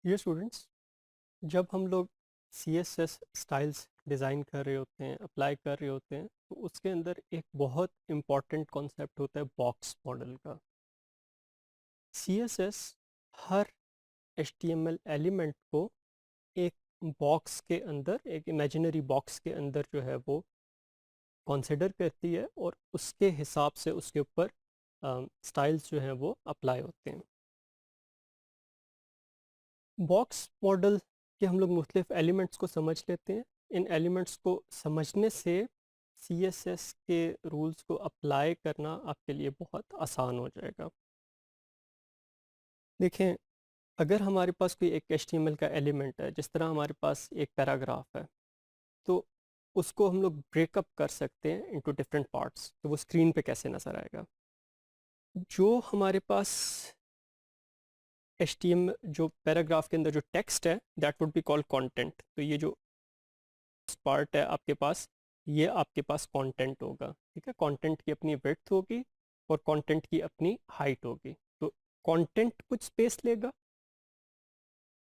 ये स्टूडेंट्स, जब हम लोग CSS स्टाइल्स डिज़ाइन कर रहे होते हैं, अप्लाई कर रहे होते हैं, तो उसके अंदर एक बहुत इम्पॉर्टेंट कॉन्सेप्ट होता है बॉक्स मॉडल का। CSS हर HTML एलिमेंट को एक बॉक्स के अंदर, एक इमेजिनरी बॉक्स के अंदर जो है वो कंसिडर करती है और उसके हिसाब से उसके ऊपर स्टाइल्स जो हैं वो अप्लाई होते हैं। बॉक्स मॉडल के हम लोग मुख्तलिफ एलिमेंट्स को समझ लेते हैं। इन एलिमेंट्स को समझने से CSS के रूल्स को अप्लाई करना आपके लिए बहुत आसान हो जाएगा। देखें, अगर हमारे पास कोई एक HTML का एलिमेंट है, जिस तरह हमारे पास एक पैराग्राफ है, तो उसको हम लोग ब्रेकअप कर सकते हैं इनटू डिफरेंट पार्ट्स। तो वो स्क्रीन पे कैसे नज़र आएगा? जो हमारे पास जो पैराग्राफ के अंदर जो टेक्स्ट है, that would be called content. तो ये जो पार्ट है आपके पास, ये आपके पास कंटेंट होगा। ठीक है, कंटेंट की अपनी विड्थ होगी और कंटेंट की अपनी हाइट होगी। तो कंटेंट कुछ स्पेस लेगा।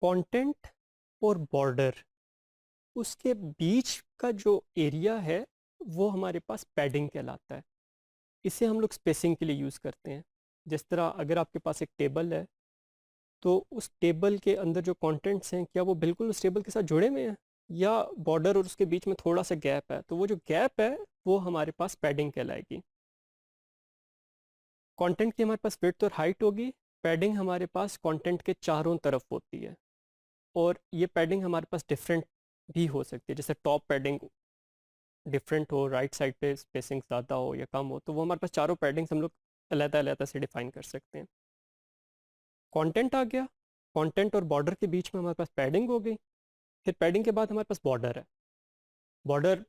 कंटेंट और बॉर्डर, उसके बीच का जो एरिया है वो हमारे पास पैडिंग कहलाता है। इसे हम लोग स्पेसिंग के लिए यूज़ करते हैं। जिस तरह अगर आपके पास एक टेबल है, तो उस टेबल के अंदर जो कंटेंट्स हैं, क्या वो बिल्कुल उस टेबल के साथ जुड़े हुए हैं, या बॉर्डर और उसके बीच में थोड़ा सा गैप है? तो वो जो गैप है वो हमारे पास पैडिंग कहलाएगी। कंटेंट की हमारे पास विड्थ और हाइट होगी। पैडिंग हमारे पास कंटेंट के चारों तरफ होती है, और ये पैडिंग हमारे पास डिफरेंट भी हो सकती है। जैसे टॉप पैडिंग डिफरेंट हो, राइट साइड पे स्पेसिंग ज़्यादा हो या कम हो, तो वो हमारे पास चारों पैडिंग्स हम लोग अलग-अलग से डिफाइन कर सकते हैं। कंटेंट आ गया, कंटेंट और बॉर्डर के बीच में हमारे पास पैडिंग हो गई। फिर पैडिंग के बाद हमारे पास बॉर्डर है। बॉर्डर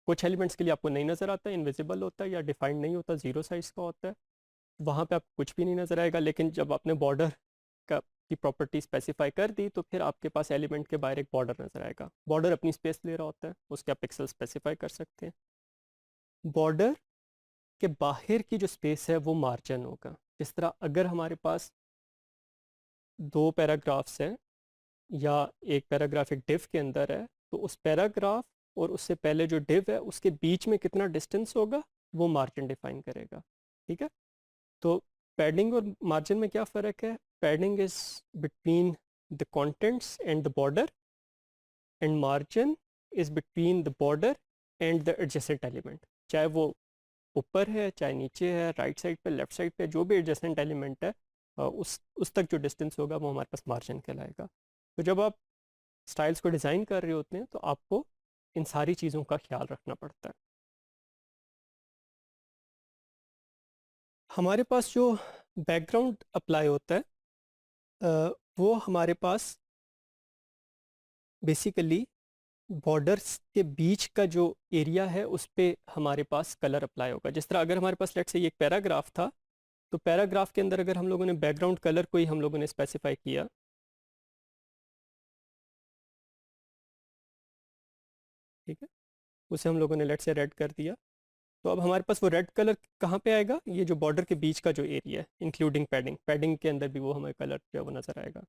कुछ एलिमेंट्स के लिए आपको नहीं नज़र आता है, इनविजिबल होता है या डिफाइंड नहीं होता, जीरो साइज का होता है। वहाँ पे आपको कुछ भी नहीं नज़र आएगा। लेकिन जब आपने बॉर्डर का की प्रॉपर्टी स्पेसिफाई कर दी, तो फिर आपके पास एलिमेंट के बाहर एक बॉर्डर नज़र आएगा। बॉर्डर अपनी स्पेस ले रहा होता है, उसके आप पिक्सल स्पेसिफाई कर सकते हैं। बॉर्डर के बाहर की जो स्पेस है वो मार्जिन होगा। जिस तरह अगर हमारे पास दो पैराग्राफ्स हैं, या एक पैराग्राफ एक डिव के अंदर है, तो उस पैराग्राफ और उससे पहले जो डिव है उसके बीच में कितना डिस्टेंस होगा, वो मार्जिन डिफाइन करेगा। ठीक है, तो पैडिंग और मार्जिन में क्या फ़र्क है? Padding is between the contents and the border, and margin is between the border and the adjacent element. चाहे वो ऊपर है, चाहे नीचे है, राइट साइड पे, लेफ्ट साइड पे, जो भी एडजेसेंट एलिमेंट है, उस तक जो डिस्टेंस होगा वो हमारे पास मार्जिन कहलाएगा। तो जब आप स्टाइल्स को डिज़ाइन कर रहे होते हैं, तो आपको इन सारी चीज़ों का ख्याल रखना पड़ता है। हमारे पास जो बैकग्राउंड अप्लाई होता है, वो हमारे पास बेसिकली बॉर्डर्स के बीच का जो एरिया है उस पे हमारे पास कलर अप्लाई होगा। जिस तरह अगर हमारे पास लेट्स से ये एक पैराग्राफ था, तो पैराग्राफ के अंदर अगर हम लोगों ने बैकग्राउंड कलर कोई हम लोगों ने स्पेसिफाई किया, ठीक है, उसे हम लोगों ने लेट से रेड कर दिया, तो अब हमारे पास वो रेड कलर कहाँ पे आएगा? ये जो बॉर्डर के बीच का जो एरिया है, इंक्लूडिंग पैडिंग, पैडिंग के अंदर भी वो हमें कलर जो है वो नज़र आएगा।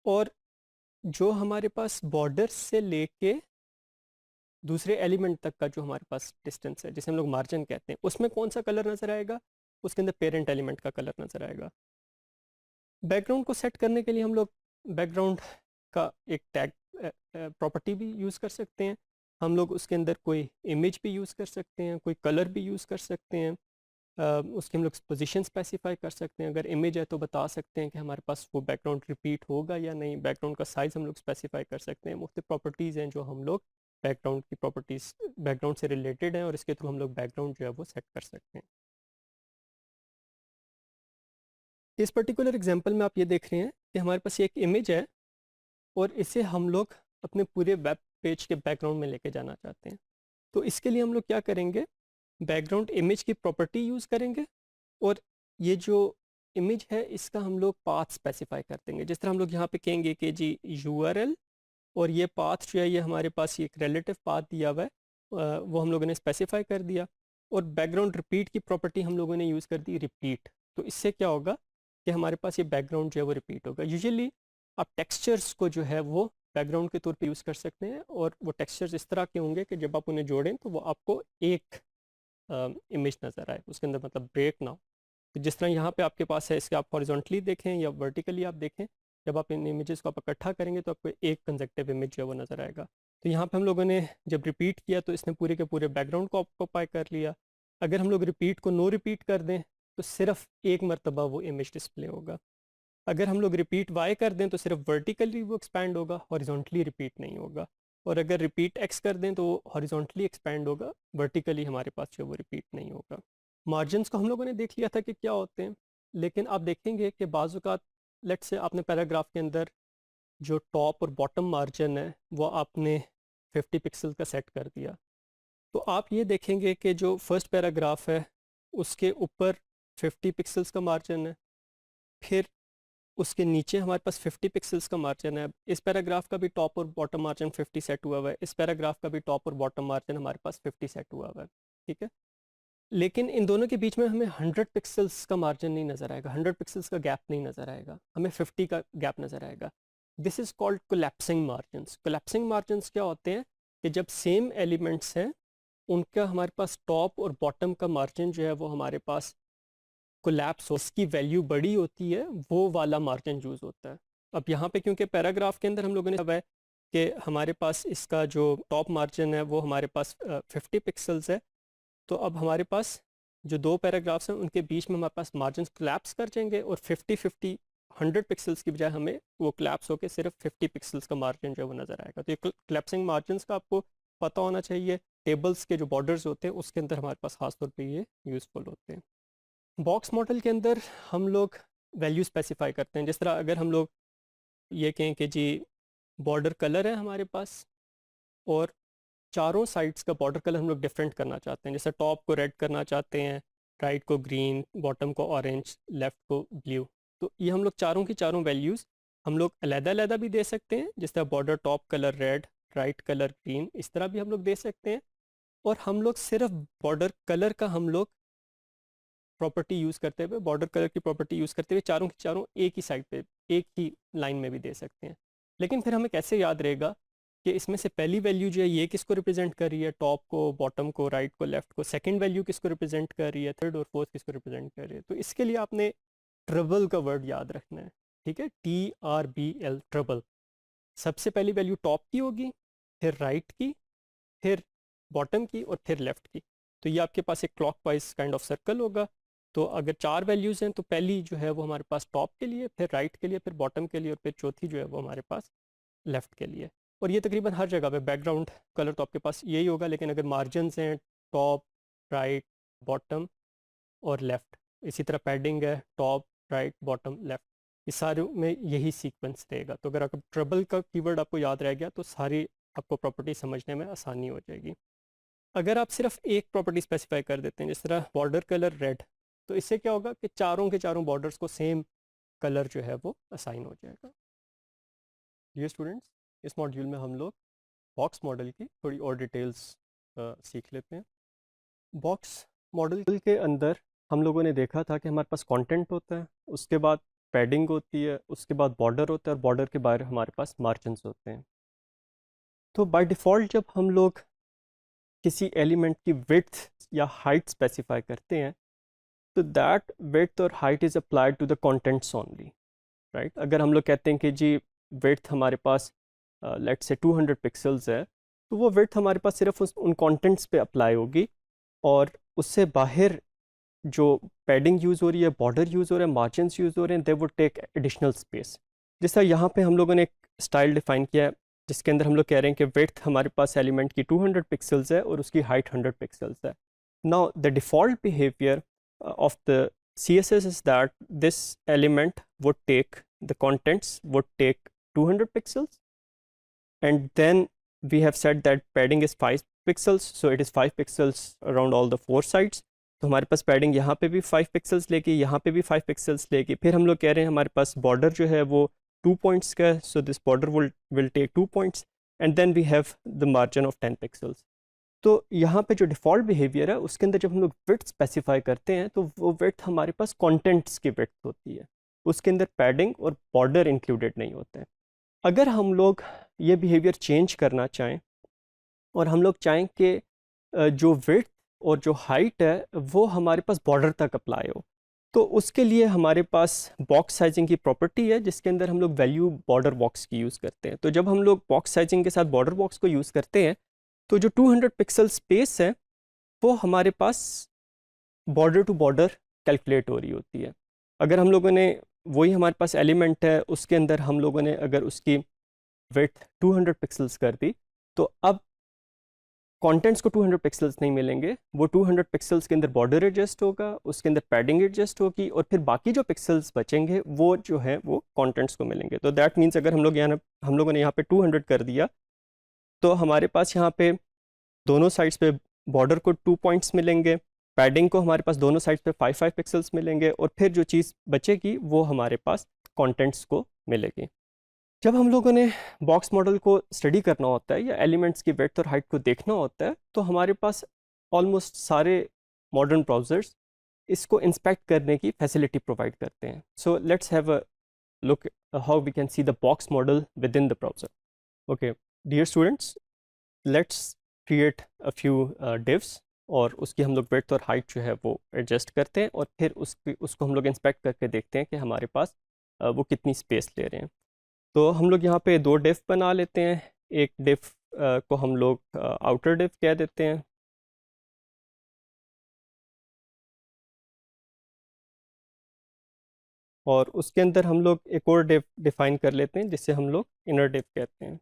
और जो हमारे पास बॉर्डर से लेके दूसरे एलिमेंट तक का जो हमारे पास डिस्टेंस है, जिसे हम लोग मार्जिन कहते हैं, उसमें कौन सा कलर नज़र आएगा? उसके अंदर पेरेंट एलिमेंट का कलर नज़र आएगा। बैकग्राउंड को सेट करने के लिए हम लोग बैकग्राउंड का एक टैग प्रॉपर्टी भी यूज़ कर सकते हैं। हम लोग उसके अंदर कोई इमेज भी यूज़ कर सकते हैं, कोई कलर भी यूज़ कर सकते हैं। उसकी हम लोग पोजीशन स्पेसिफाई कर सकते हैं। अगर इमेज है तो बता सकते हैं कि हमारे पास वो बैकग्राउंड रिपीट होगा या नहीं। बैकग्राउंड का साइज़ हम लोग स्पेसिफाई कर सकते हैं। मुख्तलिफ प्रॉपर्टीज़ हैं जो हम लोग बैकग्राउंड की प्रॉपर्टीज़ बैकग्राउंड से रिलेटेड हैं, और इसके थ्रू हम लोग बैकग्राउंड जो है वो सेट कर सकते हैं। इस पर्टिकुलर एग्जांपल में आप ये देख रहे हैं कि हमारे पास ये एक इमेज है, और इसे हम लोग अपने पूरे वेब पेज के बैकग्राउंड में लेके जाना चाहते हैं। तो इसके लिए हम लोग क्या करेंगे? बैकग्राउंड इमेज की प्रॉपर्टी यूज़ करेंगे, और ये जो इमेज है इसका हम लोग पाथ स्पेसिफाई कर देंगे। जिस तरह हम लोग यहाँ पे कहेंगे कि जी URL, और ये पाथ जो है ये हमारे पास ये एक रिलेटिव पाथ दिया हुआ है, वो हम लोगों ने स्पेसिफाई कर दिया। और बैकग्राउंड रिपीट की प्रॉपर्टी हम लोगों ने यूज़ कर दी रिपीट। तो इससे क्या होगा कि हमारे पास ये बैकग्राउंड जो है वो रिपीट होगा। यूजुअली आप टेक्सचर्स को जो है वो बैकग्राउंड के तौर पे यूज़ कर सकते हैं, और वो टेक्सचर्स इस तरह के होंगे कि जब आप उन्हें जोड़ें तो वो आपको एक इमेज नज़र आए, उसके अंदर मतलब ब्रेक ना हो। तो जिस तरह यहाँ पे आपके पास है, इसके आप हॉरिजॉन्टली देखें या वर्टिकली आप देखें, जब आप इन इमेजेस को आप इकट्ठा करेंगे तो आपको एक कंसेक्टिव इमेज जो है वो नज़र आएगा। तो यहाँ पे हम लोगों ने जब रिपीट किया तो इसने पूरे के पूरे बैकग्राउंड को ऑक्यूपाई कर लिया। अगर हम लोग रिपीट को नो रिपीट कर दें तो सिर्फ एक मरतबा वो इमेज डिस्प्ले होगा। अगर हम लोग रिपीट वाई कर दें तो सिर्फ वर्टिकली वो एक्सपैंड होगा, हॉरिजॉन्टली रिपीट नहीं होगा। और अगर रिपीट एक्स कर दें तो हॉरिजॉन्टली एक्सपैंड होगा, वर्टिकली हमारे पास जो है वो रिपीट नहीं होगा। मार्जिन्स को हम लोगों ने देख लिया था कि क्या होते हैं, लेकिन आप देखेंगे कि बाज़ औक़ात लेट से आपने पैराग्राफ के अंदर जो टॉप और बॉटम मार्जिन है वो आपने 50 पिक्सल का सेट कर दिया, तो आप ये देखेंगे कि जो फर्स्ट पैराग्राफ है उसके ऊपर 50 पिक्सल्स का मार्जिन है, फिर उसके नीचे हमारे पास 50 पिक्सल्स का मार्जिन है। इस पैराग्राफ का भी टॉप और बॉटम मार्जिन 50 सेट हुआ हुआ है, इस पैराग्राफ का भी टॉप और बॉटम मार्जिन हमारे पास 50 सेट हुआ हुआ है, ठीक है। लेकिन इन दोनों के बीच में हमें 100 पिक्सल्स का मार्जिन नहीं नज़र आएगा, 100 पिक्सल्स का गैप नहीं नज़र आएगा, हमें 50 का गैप नज़र आएगा। This is called collapsing margins. Collapsing margins क्या होते हैं कि जब सेम एलिमेंट्स हैं उनका हमारे पास टॉप और बॉटम का मार्जिन जो है वो हमारे पास कोलैप्स हो, उसकी वैल्यू बड़ी होती है, वो वाला मार्जिन यूज़ होता है। अब यहाँ पे क्योंकि पैराग्राफ के अंदर हम लोगों ने कहा है कि हमारे पास इसका जो टॉप मार्जिन है वो हमारे पास 50 पिक्सल्स है, तो अब हमारे पास जो दो पैराग्राफ्स हैं उनके बीच में हमारे पास मार्जिन कोलैप्स कर जाएंगे, और 50 100 पिक्सल्स की बजाय हमें वो कोलैप्स होकर सिर्फ 50 पिक्सल्स का मार्जिन जो है वो नज़र आएगा। तो ये कोलैप्सिंग मार्जिन का आपको पता होना चाहिए। टेबल्स के जो बॉर्डर्स होते हैं उसके अंदर हमारे पास खास तौर पे ये यूज़फुल होते हैं। बॉक्स मॉडल के अंदर हम लोग वैल्यू स्पेसिफाई करते हैं। जिस तरह अगर हम लोग ये कहें कि जी बॉर्डर कलर है हमारे पास, और चारों साइड्स का बॉर्डर कलर हम लोग डिफरेंट करना चाहते हैं, जैसे टॉप को रेड करना चाहते हैं, राइट को ग्रीन, बॉटम को ऑरेंज, लेफ़्ट को ब्लू, तो ये हम लोग चारों की चारों वैल्यूज़ हम लोग अलग-अलग भी दे सकते हैं। जिस तरह border top colour red, right colour green, इस तरह भी हम लोग दे सकते हैं। और हम लोग सिर्फ बॉर्डर कलर का हम लोग प्रॉपर्टी यूज़ करते हुए, बॉर्डर कलर की प्रॉपर्टी यूज़ करते हुए चारों की चारों एक ही साइड पे, एक ही लाइन में भी दे सकते हैं। लेकिन फिर हमें कैसे याद रहेगा कि इसमें से पहली वैल्यू जो है ये किसको रिप्रेजेंट कर रही है, टॉप को, बॉटम को, राइट को, लेफ्ट को, सेकंड वैल्यू किसको रिप्रेजेंट कर रही है, थर्ड और फोर्थ किसको रिप्रेजेंट कर रही है। तो इसके लिए आपने ट्रिबल का वर्ड याद रखना है, ठीक है, TRBL, ट्रिबल। सबसे पहली वैल्यू टॉप की होगी, फिर राइट की, फिर बॉटम की, और फिर लेफ्ट की। तो ये आपके पास एक क्लॉकवाइज काइंड ऑफ सर्कल होगा। तो अगर चार वैल्यूज़ हैं तो पहली जो है वो हमारे पास टॉप के लिए, फिर राइट के लिए, फिर बॉटम के लिए, और फिर चौथी जो है वो हमारे पास लेफ़्ट के लिए। और ये तकरीबन हर जगह पे बैकग्राउंड कलर तो आपके पास यही होगा, लेकिन अगर मार्जिनस हैं टॉप, राइट, बॉटम और लेफ़्ट, इसी तरह पैडिंग है टॉप, राइट, बॉटम, लेफ़्ट, इस सारे में यही सीक्वेंस रहेगा। तो अगर आपको ट्रिबल का कीवर्ड आपको याद रह गया तो सारी आपको प्रॉपर्टी समझने में आसानी हो जाएगी। अगर आप सिर्फ एक प्रॉपर्टी स्पेसिफाई कर देते हैं, जिस तरह बॉर्डर कलर रेड, तो इससे क्या होगा कि चारों के चारों बॉर्डर्स को सेम कलर जो है वो असाइन हो जाएगा। डियर स्टूडेंट्स, इस मॉड्यूल में हम लोग बॉक्स मॉडल की थोड़ी और डिटेल्स सीख लेते हैं। बॉक्स मॉडल के अंदर हम लोगों ने देखा था कि हमारे पास कंटेंट होता है, उसके बाद पैडिंग होती है, उसके बाद बॉर्डर होता है, और बॉर्डर के बाहर हमारे पास मार्जिन्स होते हैं। तो बाय डिफ़ॉल्ट जब हम लोग किसी एलिमेंट की विड्थ या हाइट स्पेसिफाई करते हैं तो दैट विड्थ और height is applied to the contents only, right. अगर हम लोग कहते हैं कि जी विड्थ हमारे पास लेट्स से 200 पिक्सल्स है, तो वो विड्थ हमारे पास सिर्फ उन कंटेंट्स पे अप्लाई होगी, और उससे बाहर जो पैडिंग यूज़ हो रही है, बॉर्डर यूज़ हो रहे हैं, मार्जिन्स यूज़ हो रहे हैं, they would take additional space. जिस तरह यहाँ पे हम लोगों ने एक स्टाइल डिफाइन किया है जिसके अंदर हम लोग कह रहे हैं कि विड्थ हमारे पास एलिमेंट की 200 पिक्सल्स है और उसकी हाइट 100 पिक्सल्स है। Now the default behaviour of the CSS is that this element would take, the contents would take 200 pixels, and then we have said that padding is 5 pixels, so it is 5 pixels around all the four sides. तो हमारे पास padding यहाँ पे भी 5 pixels लेगी, यहाँ पे भी 5 pixels लेगी। फिर हम लोग कह रहे हैं हमारे पास बॉर्डर जो है वो 2 पॉइंट्स का है, so this border will take 2 points, and then we have the margin of 10 pixels. तो यहाँ पे जो डिफ़ॉल्ट बिहेवियर है उसके अंदर जब हम लोग विड्थ स्पेसिफाई करते हैं तो वो विड्थ हमारे पास कंटेंट्स की विड्थ होती है, उसके अंदर पैडिंग और बॉर्डर इंक्लूडेड नहीं होते हैं। अगर हम लोग ये बिहेवियर चेंज करना चाहें और हम लोग चाहें कि जो विड्थ और जो हाइट है वो हमारे पास बॉर्डर तक अप्लाई हो, तो उसके लिए हमारे पास बॉक्स साइजिंग की प्रॉपर्टी है जिसके अंदर हम लोग वैल्यू बॉर्डर बॉक्स की यूज़ करते हैं। तो जब हम लोग बॉक्स साइजिंग के साथ बॉर्डर बॉक्स को यूज़ करते हैं तो जो 200 पिक्सल स्पेस है वो हमारे पास बॉर्डर टू बॉर्डर कैलकुलेट हो रही होती है। अगर हम लोगों ने वही हमारे पास एलिमेंट है उसके अंदर हम लोगों ने अगर उसकी विड्थ 200 पिक्सल्स कर दी, तो अब कंटेंट्स को 200 पिक्सल्स नहीं मिलेंगे, वो 200 पिक्सल्स के अंदर बॉर्डर एडजस्ट होगा, उसके अंदर पैडिंग एडजस्ट होगी और फिर बाकी जो पिक्सल्स बचेंगे वो जो है वो कंटेंट्स को मिलेंगे। तो दैट मीन्स अगर हम लोगों ने यहाँ पे 200 कर दिया तो हमारे पास यहाँ पे दोनों साइड्स पे बॉर्डर को 2 पॉइंट्स मिलेंगे, पैडिंग को हमारे पास दोनों साइड्स पे 5 पिक्सल्स मिलेंगे और फिर जो चीज़ बचेगी वो हमारे पास कंटेंट्स को मिलेगी। जब हम लोगों ने बॉक्स मॉडल को स्टडी करना होता है या एलिमेंट्स की विड्थ और हाइट को देखना होता है तो हमारे पास ऑलमोस्ट सारे मॉडर्न ब्राउज़र्स इसको इंस्पेक्ट करने की फैसिलिटी प्रोवाइड करते हैं। So let's have a look how we can see the box model within the browser. Okay dear students, let's create a few divs और उसकी हम लोग विड्थ और हाइट जो है वो एडजस्ट करते हैं और फिर उसको हम लोग इंस्पेक्ट करके देखते हैं कि हमारे पास वो कितनी स्पेस ले रहे हैं। तो हम लोग यहाँ पे 2 डिफ बना लेते हैं। एक डिफ को हम लोग आउटर डिफ कह देते हैं और उसके अंदर हम लोग एक और डिफ डिफाइन कर लेते हैं जिसे हम लोग इनर डिफ कहते हैं।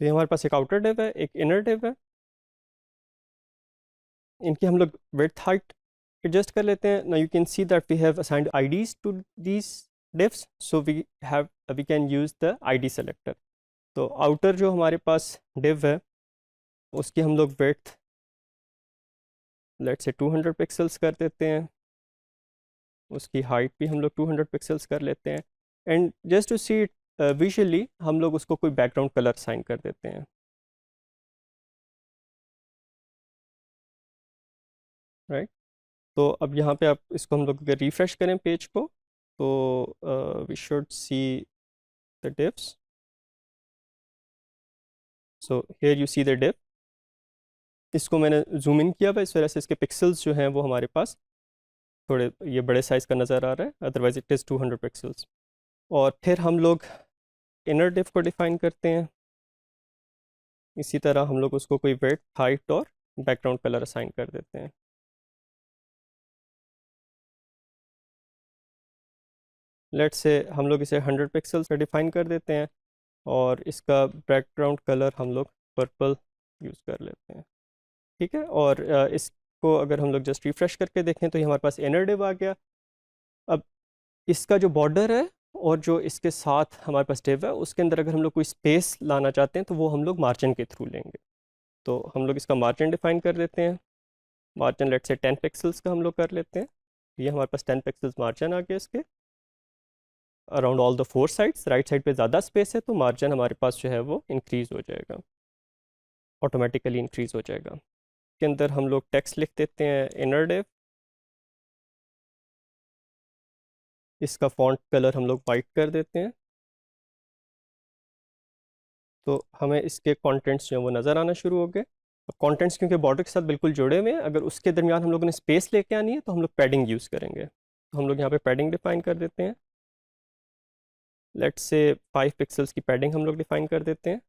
तो ये हमारे पास एक आउटर डिव है, एक इनर डिव है। इनकी हम लोग विड्थ हाइट एडजस्ट कर लेते हैं। Now you can see that we have assigned IDs to these divs, so we can use the ID selector. तो आउटर जो हमारे पास डिव है उसकी हम लोग विड्थ लेट्स से 200 पिक्सल्स कर देते हैं, उसकी हाइट भी हम लोग 200 पिक्सल्स कर लेते हैं and just to see it visually हम लोग उसको कोई बैकग्राउंड कलर साइन कर देते हैं, राइट। तो अब यहाँ पे आप इसको हम लोग अगर रिफ्रेश करें पेज को तो we should see the divs. So here you see the div. इसको मैंने जूम इन किया हुआ इस वजह से इसके पिक्सल्स जो हैं वो हमारे पास थोड़े ये बड़े साइज़ का नज़र आ रहा है, अदरवाइज इट इज़ 200 पिक्सल्स। और फिर हम लोग इनर डिव को डिफाइन करते हैं। इसी तरह हम लोग उसको कोई विड्थ हाइट और बैकग्राउंड कलर असाइन कर देते हैं। लेट्स से हम लोग इसे 100 पिक्सल्स का डिफाइन कर देते हैं और इसका बैकग्राउंड कलर हम लोग पर्पल यूज़ कर लेते हैं, ठीक है। और इसको अगर हम लोग जस्ट रिफ्रेश करके देखें तो ये हमारे पास इनर डिव आ गया। अब इसका जो बॉर्डर है और जो इसके साथ हमारे पास डिव है उसके अंदर अगर हम लोग कोई स्पेस लाना चाहते हैं तो वो हम लोग मार्जिन के थ्रू लेंगे। तो हम लोग इसका मार्जिन डिफाइन कर देते हैं। मार्जिन लेट से 10 पिक्सल्स का हम लोग कर लेते हैं। ये हमारे पास 10 पिक्सल्स मार्जिन आ गया इसके around all the 4 sides. Right side पे ज़्यादा स्पेस है तो मार्जिन हमारे पास जो है वो इंक्रीज़ हो जाएगा, ऑटोमेटिकली इंक्रीज़ हो जाएगा। के अंदर हम लोग टेक्स्ट लिख देते हैं इनर डिव। इसका फॉन्ट कलर हम लोग वाइट कर देते हैं तो हमें इसके कंटेंट्स जो हैं वो नज़र आना शुरू हो गए। कंटेंट्स क्योंकि बॉर्डर के साथ बिल्कुल जुड़े हुए हैं, अगर उसके दरमियान हम लोगों ने स्पेस लेके आनी है तो हम लोग पैडिंग यूज़ करेंगे। तो हम लोग यहाँ पे पैडिंग डिफाइन कर देते हैं। लेट्स से 5 पिक्सल्स की पैडिंग हम लोग डिफाइन कर देते हैं,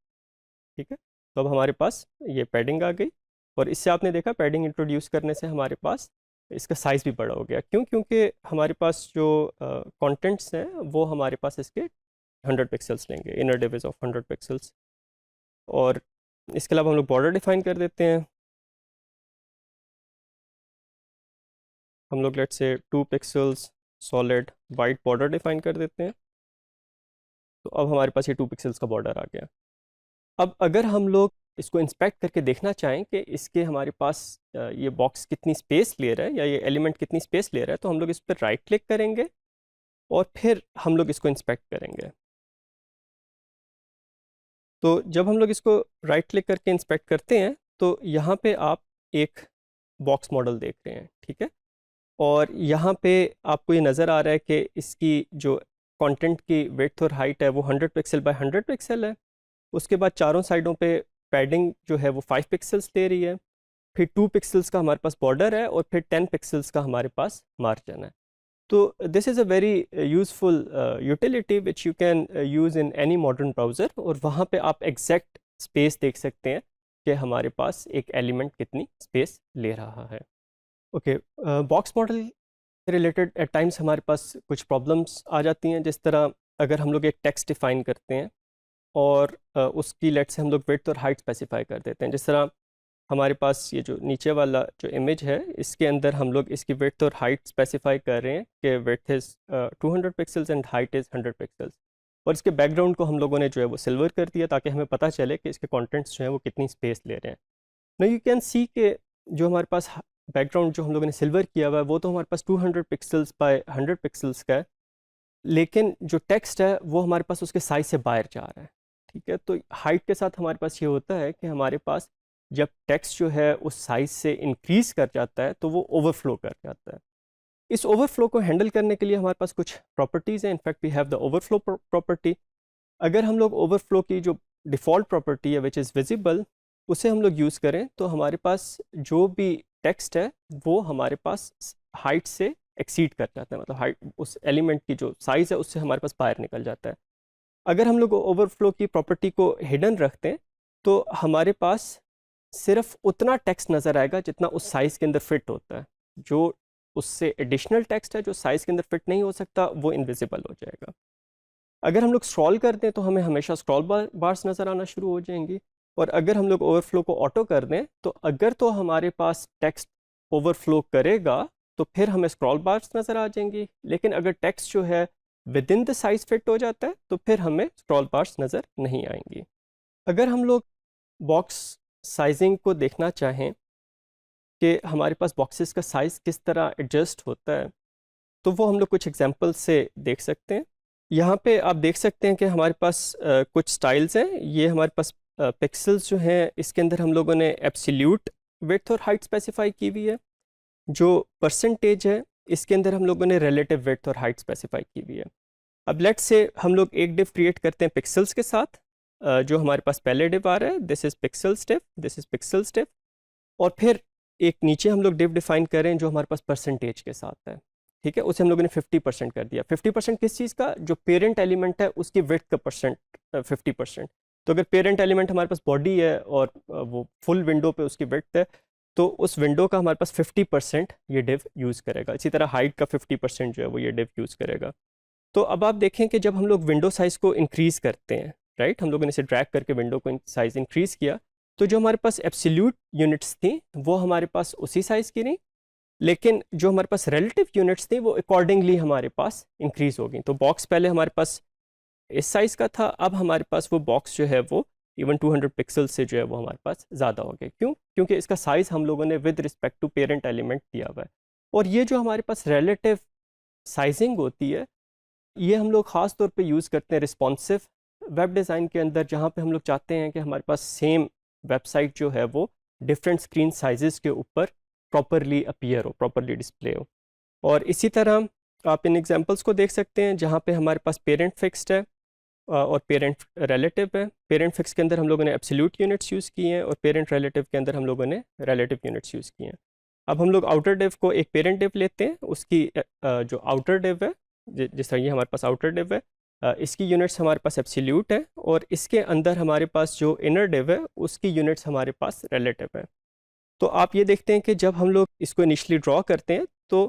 ठीक है। तो अब हमारे पास ये पैडिंग आ गई और इससे आपने देखा पैडिंग इंट्रोड्यूस करने से हमारे पास इसका साइज़ भी बड़ा हो गया। क्यों? क्योंकि हमारे पास जो कंटेंट्स हैं वो हमारे पास इसके 100 पिक्सल्स लेंगे, इनर डिविज ऑफ 100 पिक्सल्स। और इसके अलावा हम लोग बॉर्डर डिफाइन कर देते हैं। हम लोग लेट से 2 pixels solid white border define कर देते हैं। तो अब हमारे पास ये 2 पिक्सल्स का बॉर्डर आ गया। अब अगर हम लोग इसको इंस्पेक्ट करके देखना चाहें कि इसके हमारे पास ये बॉक्स कितनी स्पेस ले रहा है या ये एलिमेंट कितनी स्पेस ले रहा है, तो हम लोग इस पर राइट क्लिक करेंगे और फिर हम लोग इसको इंस्पेक्ट करेंगे। तो जब हम लोग इसको राइट क्लिक करके इंस्पेक्ट करते हैं तो यहाँ पे आप एक बॉक्स मॉडल देख रहे हैं, ठीक है। और यहाँ पे आपको ये नज़र आ रहा है कि इसकी जो कंटेंट की विड्थ और हाइट है वो 100 पिक्सल बाय 100 पिक्सल है। उसके बाद चारों साइडों पे पैडिंग जो है वो 5 पिक्सल्स ले रही है, फिर 2 पिक्सल्स का हमारे पास बॉर्डर है और फिर 10 पिक्सल्स का हमारे पास मार्जिन है। तो this is a very useful utility which you can use in any modern browser, और वहाँ पे आप एग्जैक्ट स्पेस देख सकते हैं कि हमारे पास एक एलिमेंट कितनी स्पेस ले रहा है। ओके, बॉक्स मॉडल से रिलेटेड एट टाइम्स हमारे पास कुछ प्रॉब्लम्स आ जाती हैं, जिस तरह अगर हम लोग एक टेक्स्ट डिफाइन करते हैं और उसकी लेट से हम लोग विड्थ और हाइट स्पेसिफाई कर देते हैं। जिस तरह हमारे पास ये जो नीचे वाला जो इमेज है इसके अंदर हम लोग इसकी विड्थ और हाइट स्पेसिफाई कर रहे हैं कि width is 200 pixels and height is 100 pixels, और इसके बैकग्राउंड को हम लोगों ने जो है वो सिल्वर कर दिया ताकि हमें पता चले कि इसके कंटेंट्स जो हैं वो कितनी स्पेस ले रहे हैं। नो यू कैन सी कि जो हमारे पास बैकग्राउंड जो हम लोगों ने सिल्वर किया हुआ है वो तो हमारे पास 200 पिक्सल्स बाय 100 पिक्सल्स का है, लेकिन जो टेक्स्ट है वो हमारे पास उसके साइज से बाहर जा रहा है, ठीक है। तो हाइट के साथ हमारे पास ये होता है कि हमारे पास जब टेक्स्ट जो है उस साइज से इंक्रीज कर जाता है तो वो ओवरफ्लो कर जाता है। इस ओवरफ्लो को हैंडल करने के लिए हमारे पास कुछ प्रॉपर्टीज़ हैं। In fact we have the overflow property. अगर हम लोग ओवरफ्लो की जो डिफ़ॉल्ट प्रॉपर्टी है विच इज़ विजिबल, उसे हम लोग यूज़ करें तो हमारे पास जो भी टेक्स्ट है वो हमारे पास हाइट से एक्सीड कर जाता है, मतलब हाइट उस एलिमेंट की जो साइज़ है उससे हमारे पास बाहर निकल जाता है। अगर हम लोग ओवरफ्लो की प्रॉपर्टी को हिडन रखते हैं तो हमारे पास सिर्फ उतना टेक्स्ट नज़र आएगा जितना उस साइज़ के अंदर फिट होता है। जो उससे एडिशनल टेक्स्ट है जो साइज़ के अंदर फिट नहीं हो सकता वो इनविजिबल हो जाएगा। अगर हम लोग स्क्रॉल कर दें तो हमें हमेशा स्क्रॉल बार्स नज़र आना शुरू हो जाएंगी, और अगर हम लोग ओवरफ्लो को ऑटो कर दें तो अगर तो हमारे पास टेक्स्ट ओवरफ्लो करेगा तो फिर हमें स्क्रॉल बार्स नज़र आ जाएंगी, लेकिन अगर टेक्स्ट जो है with in the size fit हो जाता है तो फिर हमें स्क्रॉल बार्स नज़र नहीं आएंगी। अगर हम लोग बॉक्स साइजिंग को देखना चाहें कि हमारे पास बॉक्सेस का साइज़ किस तरह एडजस्ट होता है तो वो हम लोग कुछ एग्जांपल से देख सकते हैं। यहाँ पे आप देख सकते हैं कि हमारे पास कुछ स्टाइल्स हैं। ये हमारे पास पिक्सल्स जो हैं इसके अंदर हम लोगों ने एब्सोल्यूट विड्थ और हाइट स्पेसिफाई की हुई है। जो परसेंटेज है इसके अंदर हम लोगों ने रिलेटिव विड्थ और हाइट स्पेसिफाई की हुई है। अब लेट्स से हम लोग एक डिव क्रिएट करते हैं पिक्सल्स के साथ। जो हमारे पास पहले डिव आ रहा है this is pixels div, this is pixels div, और फिर एक नीचे हम लोग डिव डिफाइन कर रहे हैं जो हमारे पास परसेंटेज के साथ है, ठीक है। उसे हम लोगों ने 50% कर दिया। 50% किस चीज़ का? जो पेरेंट एलिमेंट है उसकी विड्थ का परसेंट 50%। तो अगर पेरेंट एलिमेंट हमारे पास बॉडी है और वो फुल विंडो पे उसकी विड्थ है तो उस विंडो का हमारे पास 50% ये डिव यूज़ करेगा। इसी तरह हाइट का 50% जो है वो ये डिव यूज़ करेगा। तो अब आप देखें कि जब हम लोग विंडो साइज़ को इंक्रीज़ करते हैं, राइट, हम लोगों ने इसे ड्रैग करके विंडो को साइज़ इंक्रीज़ किया तो जो हमारे पास एब्सोल्यूट यूनिट्स थी वो हमारे पास उसी साइज़ की नहीं, लेकिन जो हमारे पास रिलेटिव यूनिट्स थी वो अकॉर्डिंगली हमारे पास इंक्रीज़ हो गई। तो बॉक्स पहले हमारे पास इस साइज़ का था, अब हमारे पास वो बॉक्स जो है वो इवन 200 पिक्सल से जो है वो हमारे पास ज़्यादा हो गया। क्यों? क्योंकि इसका साइज़ हम लोगों ने with respect to parent element दिया हुआ है। और ये जो हमारे पास रिलेटिव साइजिंग होती है ये हम लोग ख़ास तौर पे यूज़ करते हैं रिस्पॉन्सिव वेब डिज़ाइन के अंदर, जहाँ पे हम लोग चाहते हैं कि हमारे पास सेम वेबसाइट जो है वो डिफरेंट स्क्रीन साइजेस के ऊपर प्रॉपरली अपीयर हो, प्रॉपरली डिस्प्ले हो। और इसी तरह आप इन एग्जांपल्स को देख सकते हैं जहाँ पे हमारे पास पेरेंट फिक्स्ड है और पेरेंट रिलेटिव है। पेरेंट फिक्स के अंदर हम लोगों ने एब्सोल्यूट यूनिट्स यूज़ किए हैं और पेरेंट रिलेटिव के अंदर हम लोगों ने रिलेटिव यूनिट्स यूज़ किए हैं। अब हम लोग आउटर डिव को एक पेरेंट डिव लेते हैं, उसकी जो आउटर डिव है जिस तरह ये हमारे पास आउटर डिव है इसकी यूनिट्स हमारे पास एब्सोल्यूट है, और इसके अंदर हमारे पास जो इनर डिव है उसकी यूनिट्स हमारे पास रिलेटिव है। तो आप ये देखते हैं कि जब हम लोग इसको इनिशियली ड्रॉ करते हैं तो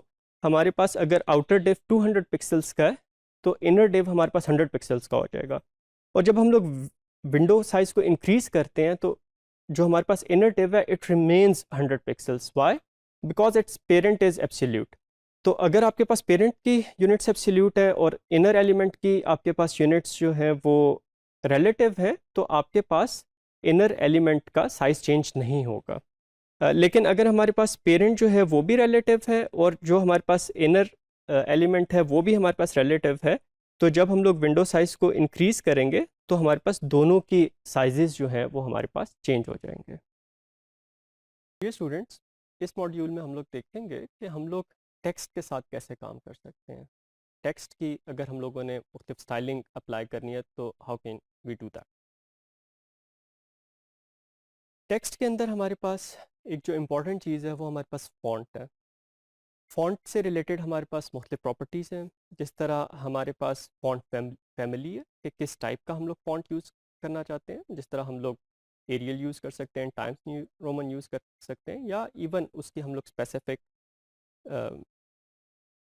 हमारे पास अगर आउटर डिव 200 पिक्सल्स का है तो इनर डिव हमारे पास 100 पिक्सल्स का हो जाएगा। और जब हम लोग विंडो साइज़ को इंक्रीज़ करते हैं तो जो हमारे पास इनर डिव है it remains 100 pixels. Why? Because it's parent is absolute. तो अगर आपके पास पेरेंट की यूनिट्स एब्सोल्यूट है और इनर एलिमेंट की आपके पास यूनिट्स जो है वो रिलेटिव है तो आपके पास इनर एलिमेंट का साइज़ चेंज नहीं होगा। लेकिन अगर हमारे पास पेरेंट जो है वो भी रिलेटिव है और जो हमारे पास इनर एलिमेंट है वो भी हमारे पास रिलेटिव है तो जब हम लोग विंडो साइज़ को इंक्रीज़ करेंगे तो हमारे पास दोनों की साइजेस जो हैं वो हमारे पास चेंज हो जाएंगे। ये स्टूडेंट्स, इस मॉड्यूल में हम लोग देखेंगे कि हम लोग टेक्स्ट के साथ कैसे काम कर सकते हैं। टेक्स्ट की अगर हम लोगों ने मुख्तलिफ स्टाइलिंग अप्लाई करनी है तो how can we do that. Text के अंदर हमारे पास एक जो इम्पॉर्टेंट चीज़ है वो हमारे पास फ़ॉन्ट है। फ़ॉन्ट से रिलेटेड हमारे पास मुख्तलिफ प्रॉपर्टीज़ हैं। जिस तरह हमारे पास फ़ॉन्ट फैमिली है कि किस टाइप का हम लोग फ़ॉन्ट यूज़ करना चाहते हैं। जिस तरह हम लोग एरियल यूज़ कर सकते हैं, टाइम्स न्यू रोमन यूज़ कर सकते हैं, या इवन उसकी हम लोग स्पेसिफिक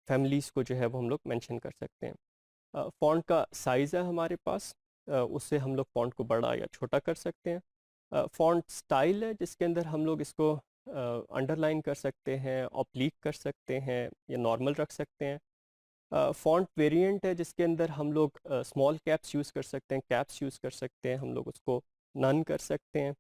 फैमिलीज़ को जो है वो हम लोग मेंशन कर सकते हैं। फ़ॉन्ट का साइज़ है हमारे पास, उससे हम लोग फ़ॉन्ट को बड़ा या छोटा कर सकते हैं। फ़ॉन्ट स्टाइल है जिसके अंदर हम लोग इसको अंडरलाइन कर सकते हैं, ऑब्लिक कर सकते हैं या नॉर्मल रख सकते हैं। फ़ॉन्ट वेरिएंट है जिसके अंदर हम लोग स्मॉल कैप्स यूज़ कर सकते हैं, कैप्स यूज़ कर सकते हैं, हम लोग उसको नन कर सकते हैं।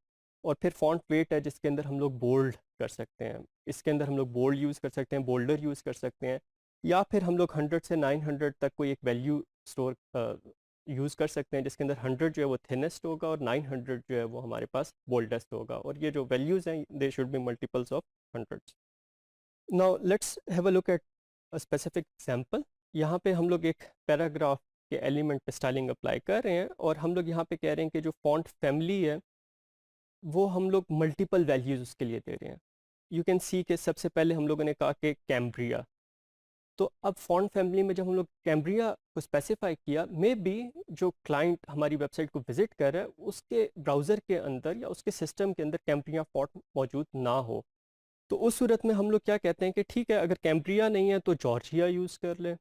और फिर फ़ॉन्ट वेट है जिसके अंदर हम लोग बोल्ड कर सकते हैं। इसके अंदर हम लोग बोल्ड यूज़ कर सकते हैं, बोल्डर यूज़ कर सकते हैं, या फिर हम लोग 100 से 900 तक कोई एक वैल्यू स्टोर यूज़ कर सकते हैं जिसके अंदर 100 जो है वो थिनेस्ट होगा और 900 जो है वो हमारे पास बोल्डेस्ट होगा। और ये जो वैल्यूज़ हैं they should be multiples of hundreds. Now let's have a look at a specific example. यहाँ पे हम लोग एक पैराग्राफ के एलिमेंट पे स्टाइलिंग अप्लाई कर रहे हैं और हम लोग यहाँ पे कह रहे हैं कि जो फॉन्ट फैमिली है वो हम लोग मल्टीपल वैल्यूज़ उसके लिए दे रहे हैं। यू कैन सी कि सबसे पहले हम लोगों ने कहा कि कैम्ब्रिया। तो अब फॉन्ट फैमिली में जब हम लोग कैम्ब्रिया को स्पेसिफाई किया, मे बी जो क्लाइंट हमारी वेबसाइट को विजिट कर रहा है उसके ब्राउज़र के अंदर या उसके सिस्टम के अंदर कैम्ब्रिया फॉन्ट मौजूद ना हो। तो उस सूरत में हम लोग क्या कहते हैं कि ठीक है, अगर कैम्ब्रिया नहीं है तो जॉर्जिया यूज़ कर ले,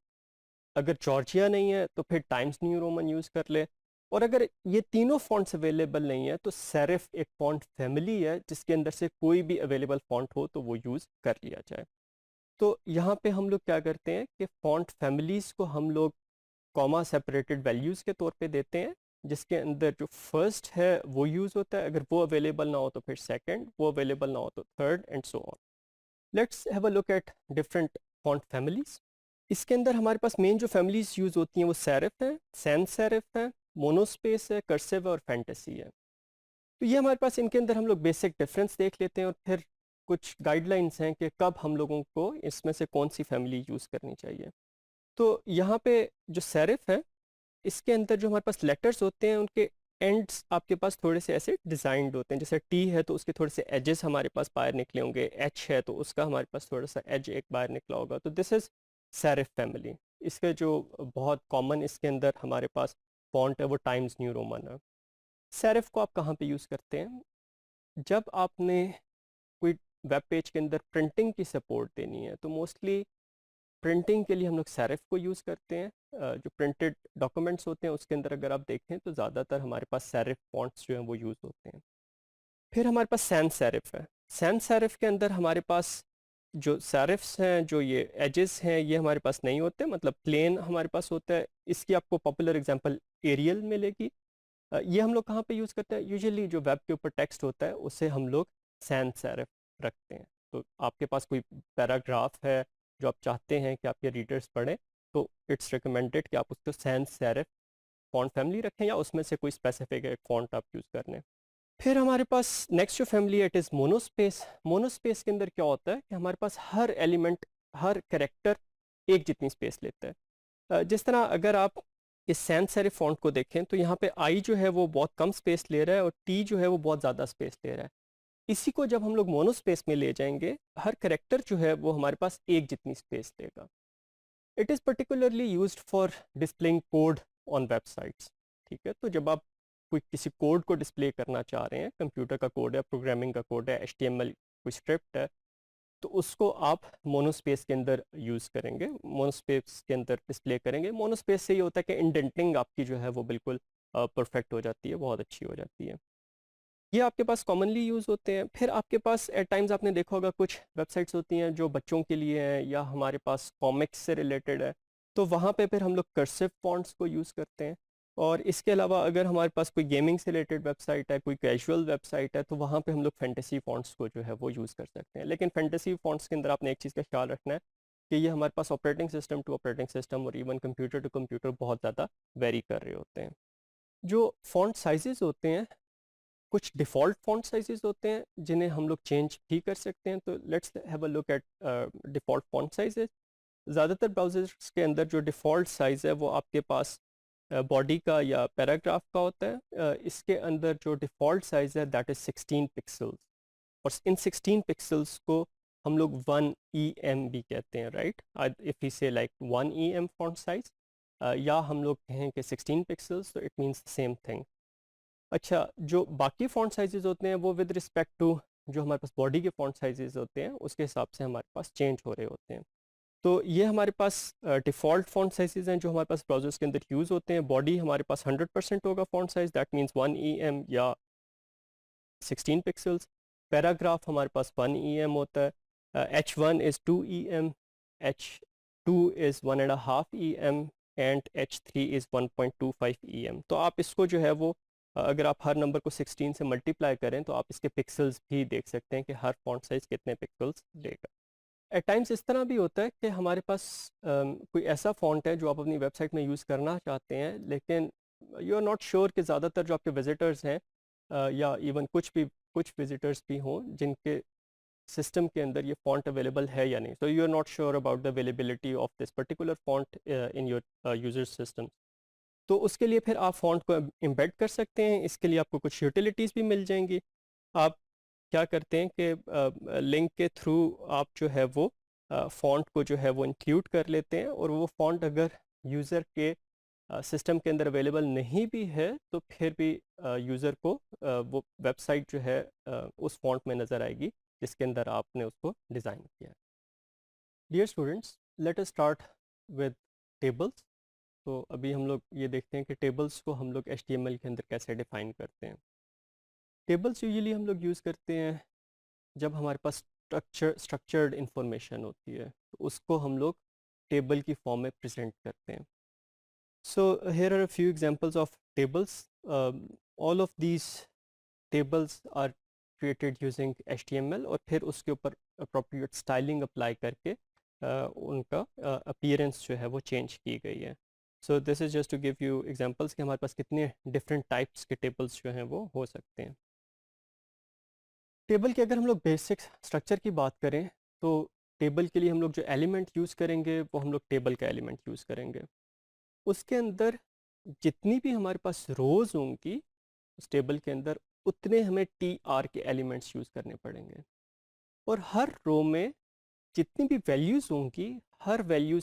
अगर जॉर्जिया नहीं है तो फिर टाइम्स न्यू रोमन यूज़ कर ले, और अगर ये तीनों फॉन्ट्स अवेलेबल नहीं है तो सेरिफ एक फॉन्ट फैमिली है जिसके अंदर से कोई भी अवेलेबल फॉन्ट हो तो वो यूज़ कर लिया जाए। तो यहाँ पे हम लोग क्या करते हैं कि फॉन्ट फैमिलीज़ को हम लोग कॉमा सेपरेटेड वैल्यूज़ के तौर पे देते हैं, जिसके अंदर जो फर्स्ट है वो यूज़ होता है, अगर वो अवेलेबल ना हो तो फिर सेकंड, वो अवेलेबल ना हो तो third, and so on. Let's have a look at different font families. इसके अंदर हमारे पास मेन जो फैमिलीज़ यूज़ होती हैं वो सेरिफ है, सैंस सेरिफ है, मोनोस्पेस है, कर्सिव है और फैंटेसी है। तो ये हमारे पास इनके अंदर हम लोग बेसिक डिफरेंस देख लेते हैं और फिर कुछ गाइडलाइंस हैं कि कब हम लोगों को इसमें से कौन सी फैमिली यूज़ करनी चाहिए। तो यहाँ पे जो सेरिफ है इसके अंदर जो हमारे पास लेटर्स होते हैं उनके एंड्स आपके पास थोड़े से ऐसे डिज़ाइंड होते हैं। जैसे टी है तो उसके थोड़े से एजेस हमारे पास बाहर निकले होंगे, एच है तो उसका हमारे पास थोड़ा सा एज एक बाहर निकला होगा। तो दिस इज़ सेरिफ फैमिली। इसके जो बहुत कॉमन इसके अंदर हमारे पास फॉन्ट है वो टाइम्स न्यू रोमन है। सेरिफ को आप कहाँ पे यूज़ करते हैं? जब आपने कोई वेब पेज के अंदर प्रिंटिंग की सपोर्ट देनी है तो मोस्टली प्रिंटिंग के लिए हम लोग सेरिफ को यूज़ करते हैं। जो प्रिंटेड डॉक्यूमेंट्स होते हैं उसके अंदर अगर आप देखें तो ज़्यादातर हमारे पास सेरिफ फॉन्ट्स जो हैं वो यूज़ होते हैं। फिर हमारे पास सैंस सेरिफ है। सैंस सेरिफ के अंदर हमारे पास जो सेरिफ्स हैं, जो ये एजेस हैं, ये हमारे पास नहीं होते, मतलब प्लेन हमारे पास होता है। इसकी आपको पॉपुलर एग्जांपल एरियल मिलेगी। ये हम लोग कहाँ पे यूज़ करते हैं? यूजुअली जो वेब के ऊपर टेक्स्ट होता है उसे हम लोग सैंस सेरिफ रखते हैं। तो आपके पास कोई पैराग्राफ है जो आप चाहते हैं कि आपके रीडर्स पढ़ें, तो इट्स रिकमेंडेड कि आप उसको सैंस सेरिफ फॉन्ट फैमिली रखें या उसमें से कोई स्पेसिफिक एक फॉन्ट आप यूज़ कर लें। फिर हमारे पास नेक्स्ट जो फैमिली है इट इज़ मोनोस्पेस। मोनोस्पेस के अंदर क्या होता है कि हमारे पास हर एलिमेंट, हर कैरेक्टर एक जितनी स्पेस लेता है। जिस तरह अगर आप इस सैंस सेरिफ फॉन्ट को देखें तो यहाँ पे आई जो है वो बहुत कम स्पेस ले रहा है और टी जो है वो बहुत ज़्यादा स्पेस ले रहा है। इसी को जब हम लोग मोनोस्पेस में ले जाएंगे, हर करेक्टर जो है वो हमारे पास एक जितनी स्पेस लेगा। It is particularly used for displaying code on websites. ठीक है, तो जब आप कोई किसी कोड को डिस्प्ले करना चाह रहे हैं, कंप्यूटर का कोड है, प्रोग्रामिंग का कोड है, HTML कोई स्क्रिप्ट है, तो उसको आप मोनोस्पेस के अंदर यूज़ करेंगे, मोनोस्पेस के अंदर डिस्प्ले करेंगे। मोनोस्पेस से ये होता है कि इंडेंटिंग आपकी जो है वो बिल्कुल परफेक्ट हो जाती है, बहुत अच्छी हो जाती है। ये आपके पास कॉमनली यूज़ होते हैं। फिर आपके पास एट टाइम्स आपने देखा होगा कुछ वेबसाइट्स होती हैं जो बच्चों के लिए हैं या हमारे पास कॉमिक्स से रिलेटेड है, तो वहाँ पे फिर हम लोग कर्सिव फॉन्ट्स को यूज़ करते हैं। और इसके अलावा अगर हमारे पास कोई गेमिंग से रिलेटेड वेबसाइट है, कोई कैजुअल वेबसाइट है, तो वहाँ पे हम लोग फैंटेसी फॉन्ट्स को जो है वो यूज़ कर सकते हैं। लेकिन फैंटेसी फॉन्ट्स के अंदर आपने एक चीज़ का ख्याल रखना है कि ये हमारे पास operating system to operating system और इवन कंप्यूटर टू कंप्यूटर बहुत ज़्यादा वेरी कर रहे होते हैं। जो फ़ॉन्ट साइजेस होते हैं, कुछ डिफ़ॉल्ट फ़ॉन्ट साइजेस होते हैं जिन्हें हम लोग चेंज भी कर सकते हैं। तो let's have a look at default font sizes. ज़्यादातर ब्राउज़र्स के अंदर जो डिफ़ॉल्ट साइज़ है वो आपके पास बॉडी का या पैराग्राफ का होता है। इसके अंदर जो डिफ़ॉल्ट साइज़ है दैट इज़ 16 पिक्सल्स, और इन 16 पिक्सल्स को हम लोग 1 EM भी कहते हैं, राइट? इफ़ वी से लाइक 1 EM फॉन्ट साइज़, या हम लोग कहें कि 16 पिक्सल्स, तो इट मीन्स सेम थिंग। अच्छा, जो बाकी फ़ॉन्ट साइजेस होते हैं वो विद रिस्पेक्ट टू जो हमारे पास बॉडी के फ़ॉन्ट साइजेस होते हैं उसके हिसाब से हमारे पास चेंज हो रहे होते हैं। तो ये हमारे पास डिफ़ॉल्ट फ़ॉन्ट साइज़ेज़ हैं जो हमारे पास ब्राउज़र्स के अंदर यूज़ होते हैं। बॉडी हमारे पास 100% होगा font size, that means 1 EM या 16 पिक्सल्स। पैराग्राफ हमारे पास 1 EM होता है। H1 is 2 EM, H2 is 1.5 EM and H3 is 1.25 EM। तो आप इसको जो है वो अगर आप हर नंबर को 16 से मल्टीप्लाई करें तो आप इसके पिक्सल्स भी देख सकते हैं कि हर फ़ॉन्ट साइज़ कितने पिक्सल्स देगा। एट टाइम्स इस तरह भी होता है कि हमारे पास कोई ऐसा फ़ॉन्ट है जो आप अपनी वेबसाइट में यूज़ करना चाहते हैं, लेकिन यू आर नॉट श्योर कि ज़्यादातर जो आपके विजिटर्स हैं या इवन कुछ विजिटर्स भी हों जिनके सिस्टम के अंदर ये फ़ॉन्ट अवेलेबल है या नहीं। So you are not sure about the availability of this particular font in your user system. तो उसके लिए फिर आप फ़ॉन्ट को एम्बेड कर सकते हैं। इसके लिए आपको कुछ यूटिलिटीज़ भी मिल जाएंगी। आप क्या करते हैं कि लिंक के थ्रू आप जो है वो फ़ॉन्ट को जो है वो इंक्लूड कर लेते हैं, और वो फ़ॉन्ट अगर यूज़र के सिस्टम के अंदर अवेलेबल नहीं भी है तो फिर भी यूज़र को वो वेबसाइट जो है उस फ़ॉन्ट में नज़र आएगी जिसके अंदर आपने उसको डिज़ाइन किया है। Dear students, let us start with tables. तो अभी हम लोग ये देखते हैं कि टेबल्स को हम लोग HTML के अंदर कैसे डिफ़ाइन करते हैं। टेबल्स यूजुअली हम लोग यूज़ करते हैं जब हमारे पास स्ट्रक्चर्ड इंफॉर्मेशन होती है, तो उसको हम लोग टेबल की फॉर्म में प्रेजेंट करते हैं। So here are a few examples of tables. All of these tables are created using HTML, और फिर उसके ऊपर अप्रोप्रिएट स्टाइलिंग अप्लाई करके उनका अपीयरेंस जो है वो चेंज की गई है। So this is just to give you examples कि हमारे पास कितने डिफरेंट टाइप्स के टेबल्स जो हैं वो हो सकते हैं। टेबल के अगर हम लोग बेसिक स्ट्रक्चर की बात करें तो टेबल के लिए हम लोग जो एलिमेंट यूज़ करेंगे वो हम लोग टेबल का एलिमेंट यूज़ करेंगे। उसके अंदर जितनी भी हमारे पास रोज़ होंगी उस टेबल के अंदर, उतने हमें TR के एलिमेंट्स यूज़ करने पड़ेंगे। और हर रो में जितनी भी वैल्यूज़ होंगी, हर वैल्यू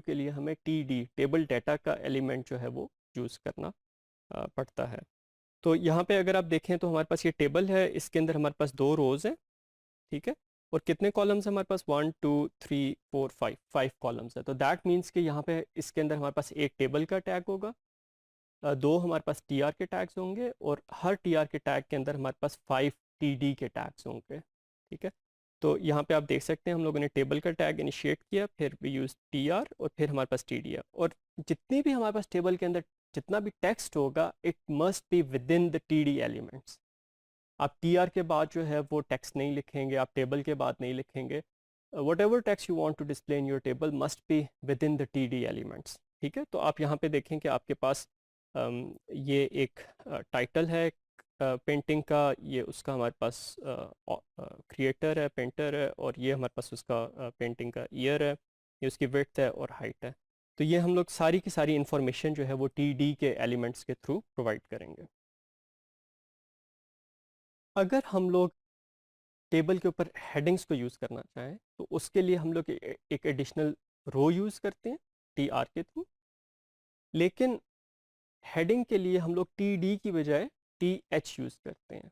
के लिए हमें TD टेबल डाटा का एलिमेंट जो है वो यूज़ करना पड़ता है। तो यहाँ पे अगर आप देखें तो हमारे पास ये टेबल है, इसके अंदर हमारे पास 2 रोज़ हैं, ठीक है? और कितने कॉलम्स हैं हमारे पास? 1 2 3 4 5 कॉलम्स है। तो दैट मीन्स कि यहाँ पे इसके अंदर हमारे पास एक टेबल का टैग होगा, दो हमारे पास TR के टैग्स होंगे, और हर TR के टैग के अंदर हमारे पास 5 TD के टैग्स होंगे, ठीक है? तो यहाँ पे आप देख सकते हैं हम लोगों ने टेबल का टैग इनिशिएट किया, फिर वी यूज़ TR, और फिर हमारे पास TD है। और जितनी भी हमारे पास टेबल के अंदर जितना भी टेक्स्ट होगा, it must be within the TD elements. आप TR के बाद जो है वो टेक्स्ट नहीं लिखेंगे, आप टेबल के बाद नहीं लिखेंगे। Whatever text you want to display in your table must be within the TD elements, ठीक है? तो आप यहाँ पे देखें कि आपके पास ये एक टाइटल है पेंटिंग का, ये उसका हमारे पास क्रिएटर है, पेंटर है, और ये हमारे पास उसका पेंटिंग का ईयर है, ये उसकी विड्थ है और हाइट है। तो ये हम लोग सारी की सारी इंफॉर्मेशन जो है वो TD के एलिमेंट्स के थ्रू प्रोवाइड करेंगे। अगर हम लोग टेबल के ऊपर हेडिंग्स को यूज़ करना चाहें तो उसके लिए हम लोग एक एडिशनल रो यूज़ करते हैं TR के थ्रू, लेकिन हेडिंग के लिए हम लोग TD की बजाय TH यूज़ करते हैं।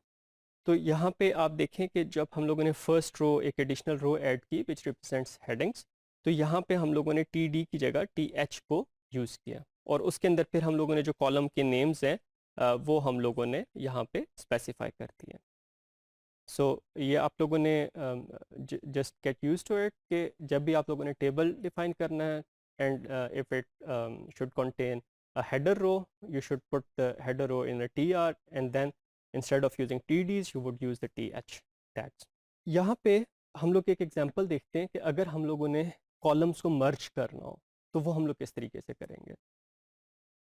तो यहाँ पे आप देखें कि जब हम लोगों ने फर्स्ट रो एक एडिशनल रो ऐड की विच रिप्रेजेंट्स हेडिंग्स, तो यहाँ पे हम लोगों ने TD की जगह TH को यूज़ किया, और उसके अंदर फिर हम लोगों ने जो कॉलम के नेम्स हैं वो हम लोगों ने यहाँ पे स्पेसिफाई कर दिए। सो ये आप लोगों ने just get use to it कि जब भी आप लोगों ने टेबल डिफाइन करना है, and if it should contain a header row, you should put the header row in a TR, and then instead of using TDs you would use the TH tags. यहाँ पे हम लोग एक example देखते हैं कि अगर हम लोगों ने कॉलम्स को मर्ज करना हो तो वो हम लोग किस तरीके से करेंगे।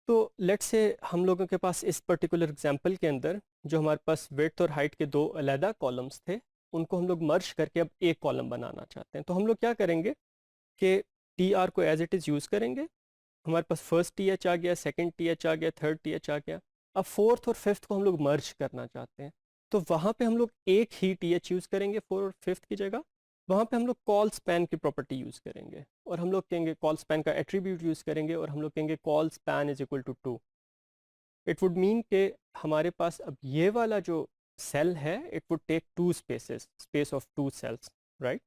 तो लेट्स से हम लोगों के पास इस पर्टिकुलर एग्जांपल के अंदर जो हमारे पास विड्थ और हाइट के दो अलहदा कॉलम्स थे, उनको हम लोग मर्ज करके अब एक कॉलम बनाना चाहते हैं। तो हम लोग क्या करेंगे कि टी आर को एज इट इज़ यूज़ करेंगे। हमारे पास फर्स्ट टी एच आ गया, सेकंड टी एच आ गया, थर्ड टी एच आ गया। अब फोर्थ और फिफ्थ को हम लोग मर्ज करना चाहते हैं, तो वहाँ पे हम लोग एक ही टी एच यूज़ करेंगे फोर और फिफ्थ की जगह। वहाँ पे हम लोग कॉल स्पैन की प्रॉपर्टी यूज़ करेंगे और हम लोग कहेंगे कॉल स्पैन का एट्रीब्यूट यूज़ करेंगे और हम लोग कहेंगे colspan is equal to 2। It would mean कि हमारे पास अब ये वाला जो सेल है it would take two spaces, space of two cells, right.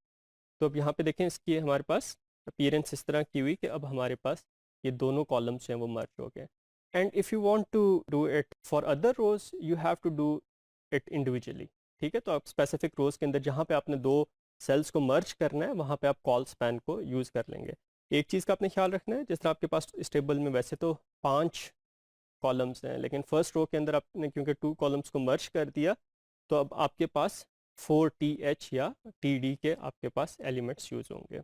तो अब यहाँ पे देखें इसकी हमारे पास अपीयरेंस इस तरह की हुई कि अब हमारे पास ये दोनों कॉलम्स हैं वो मर्ज हो गए। And if you want to do it for other rows you have to do it individually. ठीक है, तो आप स्पेसिफिक रोज के अंदर जहाँ पे आपने दो सेल्स को मर्ज करना है वहाँ पे आप कॉल स्पैन को यूज़ कर लेंगे। एक चीज़ का आपने ख्याल रखना है, जिस तरह आपके पास इस टेबल में वैसे तो 5 कॉलम्स हैं, लेकिन फर्स्ट रो के अंदर आपने क्योंकि 2 कॉलम्स को मर्ज कर दिया तो अब आपके पास 4TH या TD के आपके पास एलिमेंट्स यूज़ होंगे।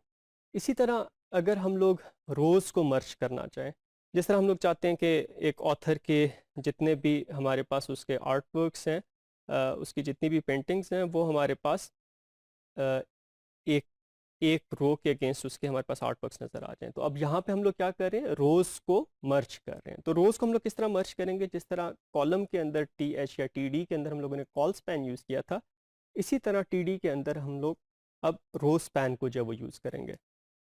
इसी तरह अगर हम लोग रोज़ को मर्ज करना चाहें, जिस तरह हम लोग चाहते हैं कि एक ऑथर के जितने भी हमारे पास उसके आर्ट वर्क्स हैं, उसकी जितनी भी पेंटिंग्स हैं वो हमारे पास अ, एक एक रो के अगेंस्ट उसके हमारे पास आर्ट वर्क्स नज़र आ जाएं। तो अब यहाँ पे हम लोग क्या कर रहे हैं, रोज़ को मर्ज कर रहे हैं। तो रोज़ को हम लोग किस तरह मर्ज करेंगे, जिस तरह कॉलम के अंदर TH या TD के अंदर हम लोगों ने कॉल स्पैन यूज़ किया था, इसी तरह TD के अंदर हम लोग अब रो स्पैन को जो वो यूज़ करेंगे।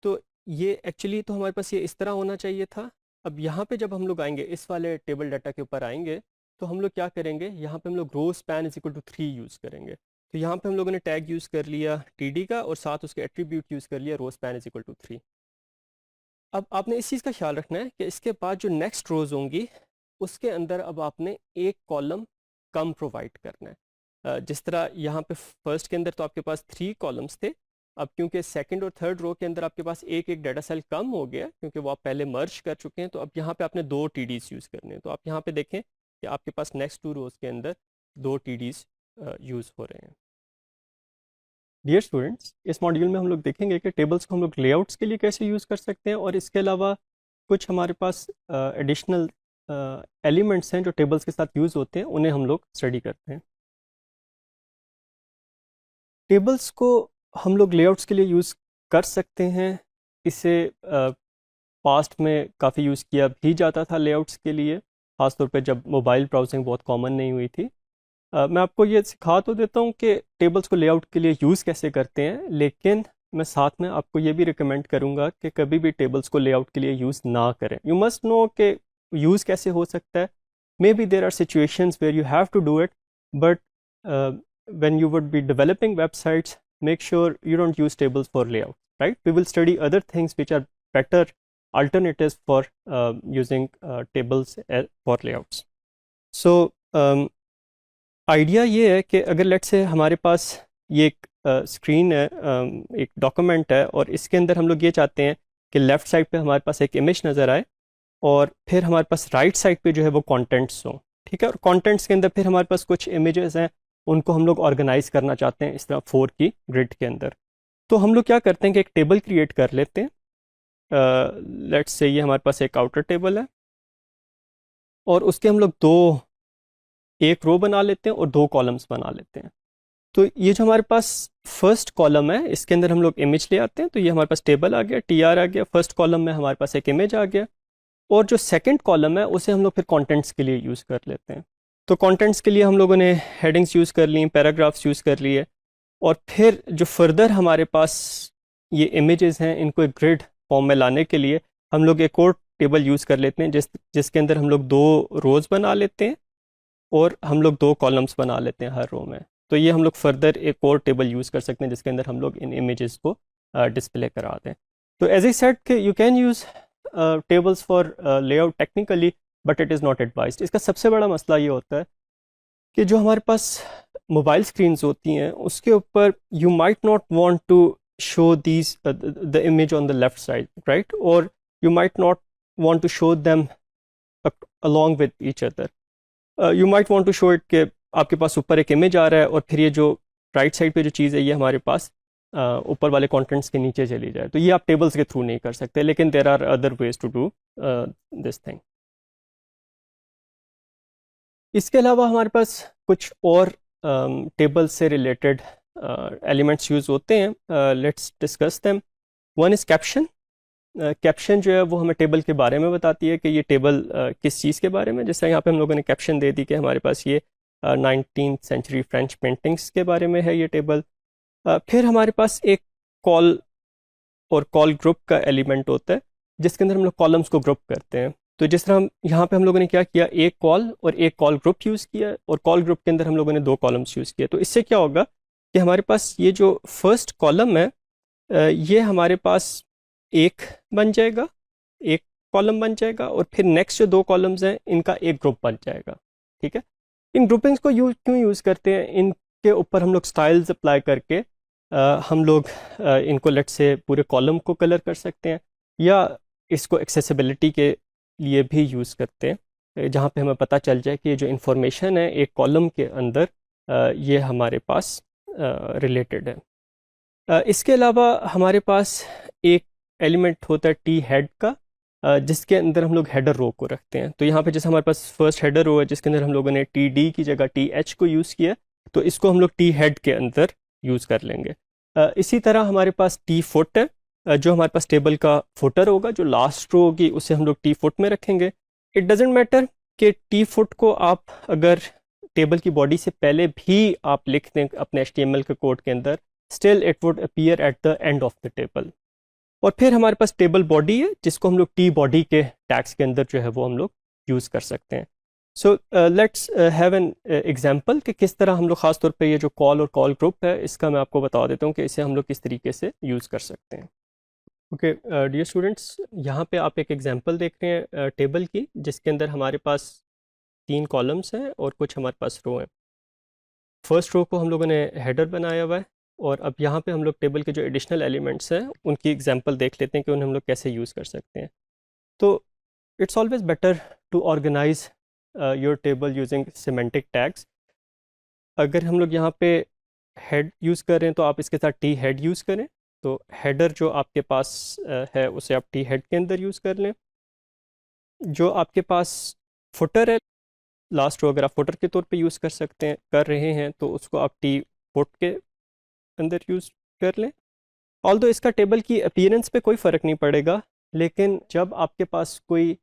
तो ये एक्चुअली तो हमारे पास ये इस तरह होना चाहिए था। अब यहाँ पे जब हम लोग आएंगे इस वाले टेबल डाटा के ऊपर आएंगे तो हम लोग क्या करेंगे, यहाँ पे हम लोग rowspan is equal to 3 use करेंगे। तो यहाँ पे हम लोगों ने टैग यूज़ कर लिया TD का और साथ उसके एट्रीब्यूट यूज़ कर लिया rowspan is equal to 3। अब आपने इस चीज़ का ख्याल रखना है कि इसके बाद जो नेक्स्ट रोज़ होंगी उसके अंदर अब आपने एक कॉलम कम प्रोवाइड करना है। जिस तरह यहाँ पे फर्स्ट के अंदर तो आपके पास 3 कॉलम्स थे, अब क्योंकि सेकंड और थर्ड रो के अंदर आपके पास एक एक डाटा सेल कम हो गया क्योंकि वो आप पहले मर्ज कर चुके हैं, तो अब यहाँ पे आपने 2 TDs यूज़ करने हैं। तो आप यहाँ पे देखें कि आपके पास नेक्स्ट 2 रोज़ के अंदर 2 TDs यूज़ हो रहे हैं। डियर स्टूडेंट्स, इस मॉड्यूल में हम लोग देखेंगे कि टेबल्स को हम लोग लेआउट्स के लिए कैसे यूज़ कर सकते हैं और इसके अलावा कुछ हमारे पास एडिशनल एलिमेंट्स हैं जो टेबल्स के साथ यूज़ होते हैं, उन्हें हम लोग स्टडी करते हैं। टेबल्स को हम लोग लेआउट्स के लिए यूज़ कर सकते हैं। इसे पास्ट में काफ़ी यूज़ किया भी जाता था लेआउट्स के लिए, ख़ासतौर पे जब मोबाइल ब्राउजिंग बहुत कॉमन नहीं हुई थी। मैं आपको ये सिखा तो देता हूँ कि टेबल्स को लेआउट के लिए यूज़ कैसे करते हैं, लेकिन मैं साथ में आपको ये भी रिकमेंड करूँगा कि कभी भी टेबल्स को लेआउट के लिए यूज़ ना करें। यू मस्ट नो कि यूज़ कैसे हो सकता है। Maybe there are situations where you have to do it, but when you would be developing websites, make sure you don't use tables for layout, right? We will study other things which are better alternatives for using tables for layouts. So idea ये है कि अगर let's say हमारे पास ये एक screen है, एक document है और इसके अंदर हम लोग ये चाहते हैं कि लेफ़्ट साइड पे हमारे पास एक इमेज नज़र आए और फिर हमारे पास राइट साइड पे जो है वो कंटेंट्स हों, ठीक है। और कंटेंट्स के अंदर फिर हमारे पास कुछ इमेजेस हैं, उनको हम लोग ऑर्गेनाइज करना चाहते हैं इस तरह 4 की ग्रिड के अंदर। तो हम लोग क्या करते हैं कि एक टेबल क्रिएट कर लेते हैं। लेट्स से ये हमारे पास एक आउटर टेबल है और उसके हम लोग एक रो बना लेते हैं और 2 कॉलम्स बना लेते हैं। तो ये जो हमारे पास फर्स्ट कॉलम है इसके अंदर हम लोग इमेज ले आते हैं, तो ये हमारे पास टेबल आ गया, TR आ गया। फर्स्ट कॉलम में हमारे पास एक इमेज आ गया और जो सेकंड कॉलम है उसे हम लोग फिर कंटेंट्स के लिए यूज़ कर लेते हैं। तो कंटेंट्स के लिए हम लोगों ने हेडिंग्स यूज़ कर ली, पैराग्राफ्स यूज़ कर लिए और फिर जो फर्दर हमारे पास ये इमेजेस हैं इनको एक ग्रिड फॉर्म में लाने के लिए हम लोग एक और टेबल यूज़ कर लेते हैं जिसके अंदर हम लोग 2 रोज़ बना लेते हैं और हम लोग 2 कॉलम्स बना लेते हैं हर रो में। तो ये हम लोग फर्दर एक और टेबल यूज़ कर सकते हैं जिसके अंदर हम लोग इन इमेजेस को डिस्प्ले करा दें। तो एज आई सेड कि you can use tables for layout technically, but it is not advised. इसका सबसे बड़ा मसला ये होता है कि जो हमारे पास मोबाइल स्क्रीन्स होती हैं उसके ऊपर you might not want to show these the image on the left side, right, और you might not want to show them along with each other. You might want to show it कि आपके पास ऊपर एक image आ रहा है और फिर ये जो राइट साइड पे जो चीज़ है ये हमारे पास ऊपर वाले कंटेंट्स के नीचे चली जाए। तो ये आप टेबल्स के थ्रू नहीं कर सकते, लेकिन there are other ways to do this thing. इसके अलावा हमारे पास कुछ और टेबल से रिलेटेड एलिमेंट्स यूज़ होते हैं। Let's discuss them. One is caption. Caption जो है वो हमें टेबल के बारे में बताती है कि ये टेबल किस चीज़ के बारे में। जैसे यहाँ पे हम लोगों ने कैप्शन दे दी कि हमारे पास ये 19th सेंचुरी फ्रेंच पेंटिंग्स के बारे में है ये टेबल। फिर हमारे पास एक कॉल और कॉल ग्रुप का एलिमेंट होता है, जिसके अंदर हम लोग कॉलम्स को ग्रुप करते हैं। तो जिस तरह हम यहाँ पे हम लोगों ने क्या किया, एक कॉल और एक कॉल ग्रुप यूज़ किया, और कॉल ग्रुप के अंदर हम लोगों ने दो कॉलम्स यूज़ किए। तो इससे क्या होगा कि हमारे पास ये जो फर्स्ट कॉलम है ये हमारे पास एक बन जाएगा, एक कॉलम बन जाएगा, और फिर नेक्स्ट जो दो कॉलम्स हैं इनका एक ग्रुप बन जाएगा। ठीक है। इन ग्रुपिंग्स को क्यों यूज़ करते हैं, इनके ऊपर हम लोग स्टाइल्स अप्लाई करके हम लोग इनको लेट से पूरे कॉलम को कलर कर सकते हैं, या इसको एक्सेसिबिलिटी के लिए भी यूज़ करते हैं, जहाँ पे हमें पता चल जाए कि जो इंफॉर्मेशन है एक कॉलम के अंदर ये हमारे पास रिलेटेड है। इसके अलावा हमारे पास एक एलिमेंट होता है टी हेड का, जिसके अंदर हम लोग हेडर रो को रखते हैं। तो यहाँ पे जैसे हमारे पास फर्स्ट हेडर रो है जिसके अंदर हम लोगों ने टी डी की जगह टी एच को यूज़ किया, तो इसको हम लोग टी हेड के अंदर यूज़ कर लेंगे। इसी तरह हमारे पास टी फुट है, जो हमारे पास टेबल का फुटर होगा, जो लास्ट रो होगी उसे हम लोग टी फुट में रखेंगे। इट डजेंट मैटर कि टी फुट को आप अगर टेबल की बॉडी से पहले भी आप लिख दें अपने HTML के कोड के अंदर, still it would appear at the end of the table. और फिर हमारे पास टेबल बॉडी है, जिसको हम लोग टी बॉडी के टैग्स के अंदर जो है वो हम लोग यूज़ कर सकते हैं। So let's have an example कि किस तरह हम लोग ख़ास तौर पे ये जो कॉल और कॉल ग्रुप है इसका मैं आपको बता देता हूँ कि इसे हम लोग किस तरीके से यूज़ कर सकते हैं। ओके डियर स्टूडेंट्स, यहाँ पे आप एक एग्जांपल देख रहे हैं टेबल की, जिसके अंदर हमारे पास 3 कॉलम्स हैं और कुछ हमारे पास रो हैं। फर्स्ट रो को हम लोगों ने हेडर बनाया हुआ है, और अब यहाँ पे हम लोग टेबल के जो एडिशनल एलिमेंट्स हैं उनकी एग्जांपल देख लेते हैं कि उन्हें हम लोग कैसे यूज़ कर सकते हैं। तो it's always better to organise your table using semantic tags. अगर हम लोग यहाँ पे हेड यूज़ कर रहे हैं तो आप इसके साथ टी हेड यूज़ करें। तो हेडर जो आपके पास है उसे आप टी हेड के अंदर यूज़ कर लें। जो आपके पास फुटर है, लास्ट रो अगर आप फुटर के तौर पे यूज़ कर रहे हैं तो उसको आप टी फुट के अंदर यूज़ कर लें। ऑल्दो इसका टेबल की अपीयरेंस पे कोई फ़र्क नहीं पड़ेगा, लेकिन जब आपके पास कोई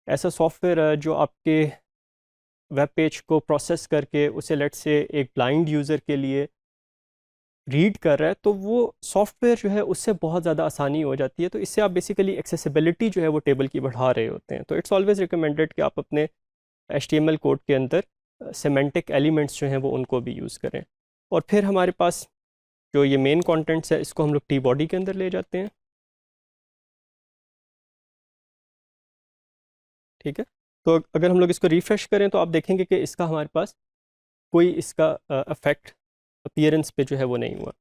ऐसा सॉफ्टवेयर है जो आपके वेब पेज को प्रोसेस करके उसे लेट से एक ब्लाइंड यूज़र के लिए रीड कर रहा है, तो वो सॉफ्टवेयर जो है उससे बहुत ज़्यादा आसानी हो जाती है। तो इससे आप बेसिकली एक्सेसिबिलिटी जो है वो टेबल की बढ़ा रहे होते हैं। तो इट्स ऑलवेज रिकमेंडेड कि आप अपने HTML कोड के अंदर सिमेंटिक एलिमेंट्स जो हैं वो उनको भी यूज़ करें। और फिर हमारे पास जो ये मेन कंटेंट्स है इसको हम लोग टी बॉडी के अंदर ले जाते हैं। ठीक है। तो अगर हम लोग इसको रिफ़्रेश करें तो आप देखेंगे कि इसका हमारे पास कोई इसका अफेक्ट अपीयरेंस पे जो है वो नहीं हुआ।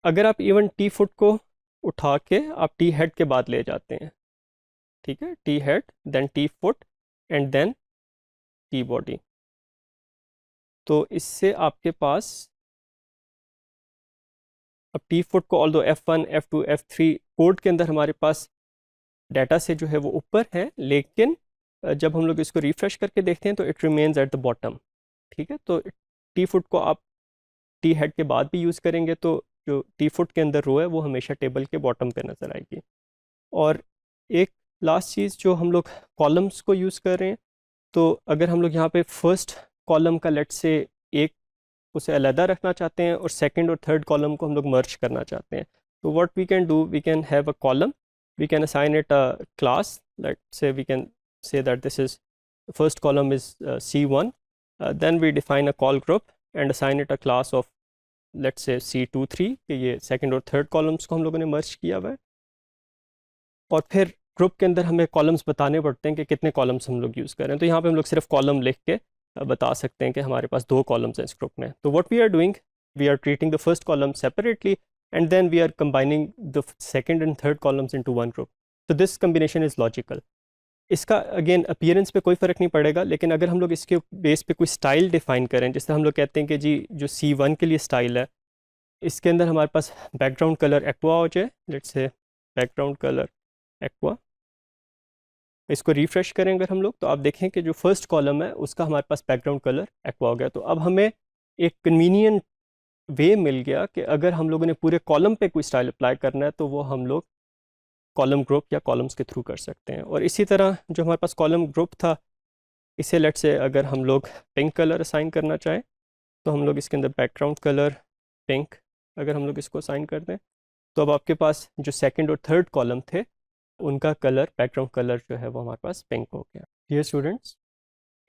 अगर आप इवन टी फुट को उठा के आप टी हेड के बाद ले जाते हैं, ठीक है, T head then T foot and then T body, तो इससे आपके पास अब टी फुट को although F1 F2 F3 code के अंदर हमारे पास डाटा से जो है वो ऊपर है, लेकिन जब हम लोग इसको रिफ्रेश करके देखते हैं तो it remains at the bottom. ठीक है। तो टी फुट को आप टी हेड के बाद भी यूज़ करेंगे तो जो टी फुट के अंदर रो है वो हमेशा टेबल के बॉटम पे नज़र आएगी। और एक लास्ट चीज़, जो हम लोग कॉलम्स को यूज़ कर रहे हैं, तो अगर हम लोग यहाँ पे फर्स्ट कॉलम का लेट से एक उसे अलहदा रखना चाहते हैं और सेकंड और थर्ड कॉलम को हम लोग मर्ज करना चाहते हैं, तो what we can do, we can have a column, we can assign it a class, let say we can say that this is first column is C1, then we define a call group and assign it a class of let's say C23 कि ये second और third columns को हम लोगों ने मर्ज किया हुआ है। और फिर ग्रुप के अंदर हमें कॉलम्स बताने पड़ते हैं कि कितने कॉलम्स हम लोग यूज़ कर रहे हैं। तो यहाँ पे हम लोग सिर्फ कॉलम लिख के बता सकते हैं कि हमारे पास 2 कॉलम्स हैं इस ग्रुप में। तो what we are doing, we are treating the first column separately and then we are combining the second and third columns into one group. तो दिस कम्बिनेशन इज़ लॉजिकल। इसका अगेन अपीयरेंस पे कोई फ़र्क नहीं पड़ेगा, लेकिन अगर हम लोग इसके बेस पे कोई स्टाइल डिफ़ाइन करें, जैसे हम लोग कहते हैं कि जी जो C1 के लिए स्टाइल है इसके अंदर हमारे पास बैकग्राउंड कलर एक्वा हो जाए, let's say background colour aqua. इसको रिफ्रेश करें अगर हम लोग, तो आप देखें कि जो फर्स्ट कॉलम है उसका हमारे पास बैकग्राउंड कलर एक्वा हो गया। तो अब हमें एक कन्वीनियंट वे मिल गया कि अगर हम लोगों ने पूरे कॉलम पे कोई स्टाइल अप्लाई करना है तो वो हम लोग कॉलम ग्रुप या कॉलम्स के थ्रू कर सकते हैं। और इसी तरह जो हमारे पास कॉलम ग्रुप था, इसे लेट से अगर हम लोग पिंक कलर असाइन करना चाहें तो हम लोग इसके अंदर बैकग्राउंड कलर पिंक अगर हम लोग इसको असाइन कर दें, तो अब आपके पास जो सेकंड और थर्ड कॉलम थे उनका कलर, बैकग्राउंड कलर जो है वो हमारे पास पिंक हो गया। डियर स्टूडेंट्स,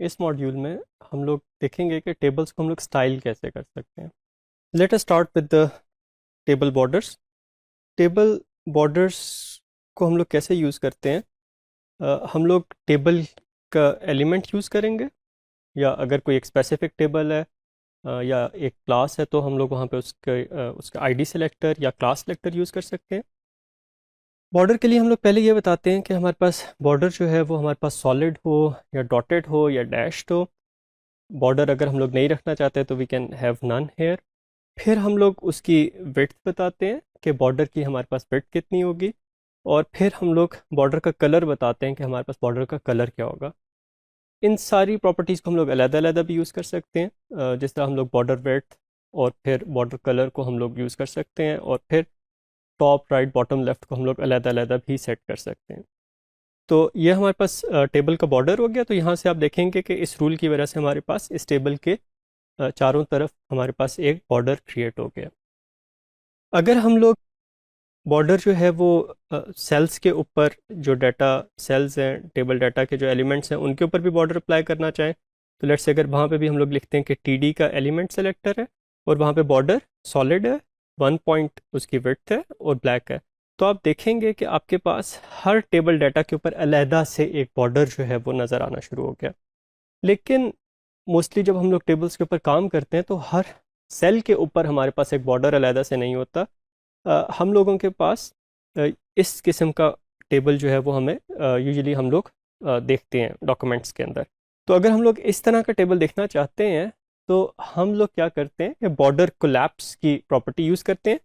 इस मॉड्यूल में हम लोग देखेंगे कि टेबल्स को हम लोग स्टाइल कैसे कर सकते हैं। Late us start with the table borders. Table borders को हम लोग कैसे यूज़ करते हैं? हम लोग टेबल का एलिमेंट यूज़ करेंगे, या अगर कोई एक स्पेसिफिक टेबल है या एक क्लास है तो हम लोग वहाँ पे उसका आईडी सेलेक्टर या क्लास सेलेक्टर यूज़ कर सकते हैं। बॉर्डर के लिए हम लोग पहले ये बताते हैं कि हमारे पास बॉर्डर जो है वो हमारे पास सॉलिड हो या डॉटेड हो या डैश्ड हो। बॉर्डर अगर हम लोग नहीं रखना चाहते तो we can have none here. फिर हम लोग उसकी विड्थ बताते हैं कि बॉर्डर की हमारे पास विड्थ कितनी होगी, और फिर हम लोग बॉर्डर का कलर बताते हैं कि हमारे पास बॉर्डर का कलर क्या होगा। इन सारी प्रॉपर्टीज़ को हम लोग अलग-अलग भी यूज़ कर सकते हैं, जिस तरह हम लोग बॉर्डर विड्थ और फिर बॉर्डर कलर को हम लोग यूज़ कर सकते हैं, और फिर टॉप राइट बॉटम लेफ्ट को हम लोग अलग-अलग भी सेट कर सकते हैं। तो ये हमारे पास टेबल का बॉर्डर हो गया। तो यहाँ से आप देखेंगे कि इस रूल की वजह से हमारे पास इस टेबल के चारों तरफ हमारे पास एक बॉर्डर क्रिएट हो गया। अगर हम लोग बॉर्डर जो है वो सेल्स के ऊपर, जो डाटा सेल्स हैं टेबल डाटा के जो एलिमेंट्स हैं उनके ऊपर भी बॉर्डर अप्लाई करना चाहें, तो लेट्स से अगर वहाँ पे भी हम लोग लिखते हैं कि टीडी का एलिमेंट सेलेक्टर है और वहाँ पे बॉर्डर सॉलिड है, 1 पॉइंट उसकी विड्थ है और ब्लैक है, तो आप देखेंगे कि आपके पास हर टेबल डाटा के ऊपर अलहदा से एक बॉर्डर जो है वो नज़र आना शुरू हो गया। लेकिन मोस्टली जब हम लोग टेबल्स के ऊपर काम करते हैं तो हर सेल के ऊपर हमारे पास एक बॉर्डर अलहदा से नहीं होता। हम लोगों के पास इस किस्म का टेबल जो है वो हमें यूजुअली हम लोग देखते हैं डॉक्यूमेंट्स के अंदर। तो अगर हम लोग इस तरह का टेबल देखना चाहते हैं तो हम लोग क्या करते हैं कि बॉर्डर कोलैप्स की प्रॉपर्टी यूज़ करते हैं।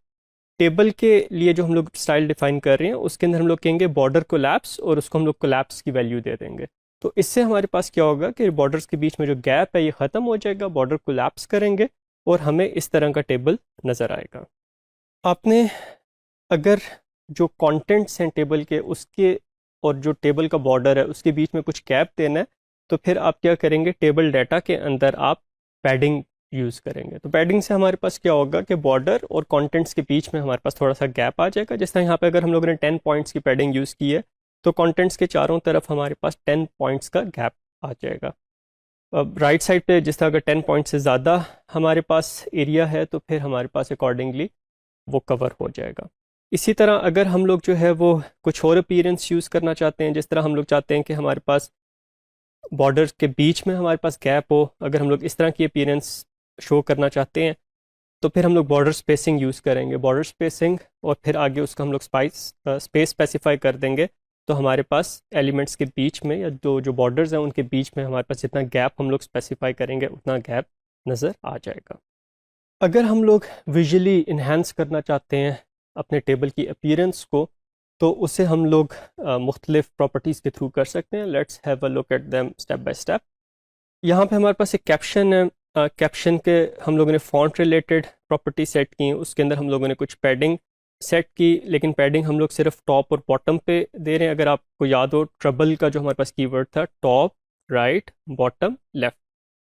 टेबल के लिए जो हम लोग स्टाइल डिफाइन कर रहे हैं उसके अंदर हम लोग कहेंगे बॉर्डर कोलैप्स, और उसको हम लोग कोलैप्स की वैल्यू दे देंगे। तो इससे हमारे पास क्या होगा कि बॉर्डर्स के बीच में जो गैप है ये ख़त्म हो जाएगा, बॉर्डर कोलैप्स करेंगे और हमें इस तरह का टेबल नज़र आएगा। आपने अगर जो कंटेंट्स हैं टेबल के उसके और जो टेबल का बॉर्डर है उसके बीच में कुछ गैप देना है, तो फिर आप क्या करेंगे, टेबल डाटा के अंदर आप पैडिंग यूज़ करेंगे। तो पैडिंग से हमारे पास क्या होगा कि बॉर्डर और कंटेंट्स के बीच में हमारे पास थोड़ा सा गैप आ जाएगा। जिस तरह यहाँ पे अगर हम लोगों ने 10 पॉइंट्स की पैडिंग यूज़ की है तो कंटेंट्स के चारों तरफ हमारे पास 10 पॉइंट्स का गैप आ जाएगा। अब राइट साइड पे जिस तरह अगर 10 पॉइंट से ज़्यादा हमारे पास एरिया है तो फिर हमारे पास अकॉर्डिंगली वो कवर हो जाएगा। इसी तरह अगर हम लोग जो है वो कुछ और अपीयरेंस यूज़ करना चाहते हैं, जिस तरह हम लोग चाहते हैं कि हमारे पास बॉर्डर के बीच में हमारे पास गैप हो, अगर हम लोग इस तरह की अपीयरेंस शो करना चाहते हैं तो फिर हम लोग बॉर्डर स्पेसिंग यूज़ करेंगे। बॉर्डर स्पेसिंग और फिर आगे उसका हम लोग स्पेस स्पेसिफाई कर देंगे, तो हमारे पास एलिमेंट्स के बीच में या जो बॉर्डर्स हैं उनके बीच में हमारे पास जितना गैप हम लोग स्पेसिफाई करेंगे उतना गैप नज़र आ जाएगा। अगर हम लोग विजुअली इन्हेंस करना चाहते हैं अपने टेबल की अपीयरेंस को, तो उसे हम लोग मुख्तलिफ प्रॉपर्टीज़ के थ्रू कर सकते हैं। Let's have a look at them step by step. यहाँ पे हमारे पास एक कैप्शन है। कैप्शन के हम लोगों ने फॉन्ट रिलेटेड प्रॉपर्टी सेट की, उसके अंदर हम लोगों ने कुछ पैडिंग सेट की, लेकिन पैडिंग हम लोग सिर्फ टॉप और बॉटम पे दे रहे हैं। अगर आपको याद हो ट्रबल का जो हमारे पास कीवर्ड था टॉप राइट बॉटम लेफ्ट,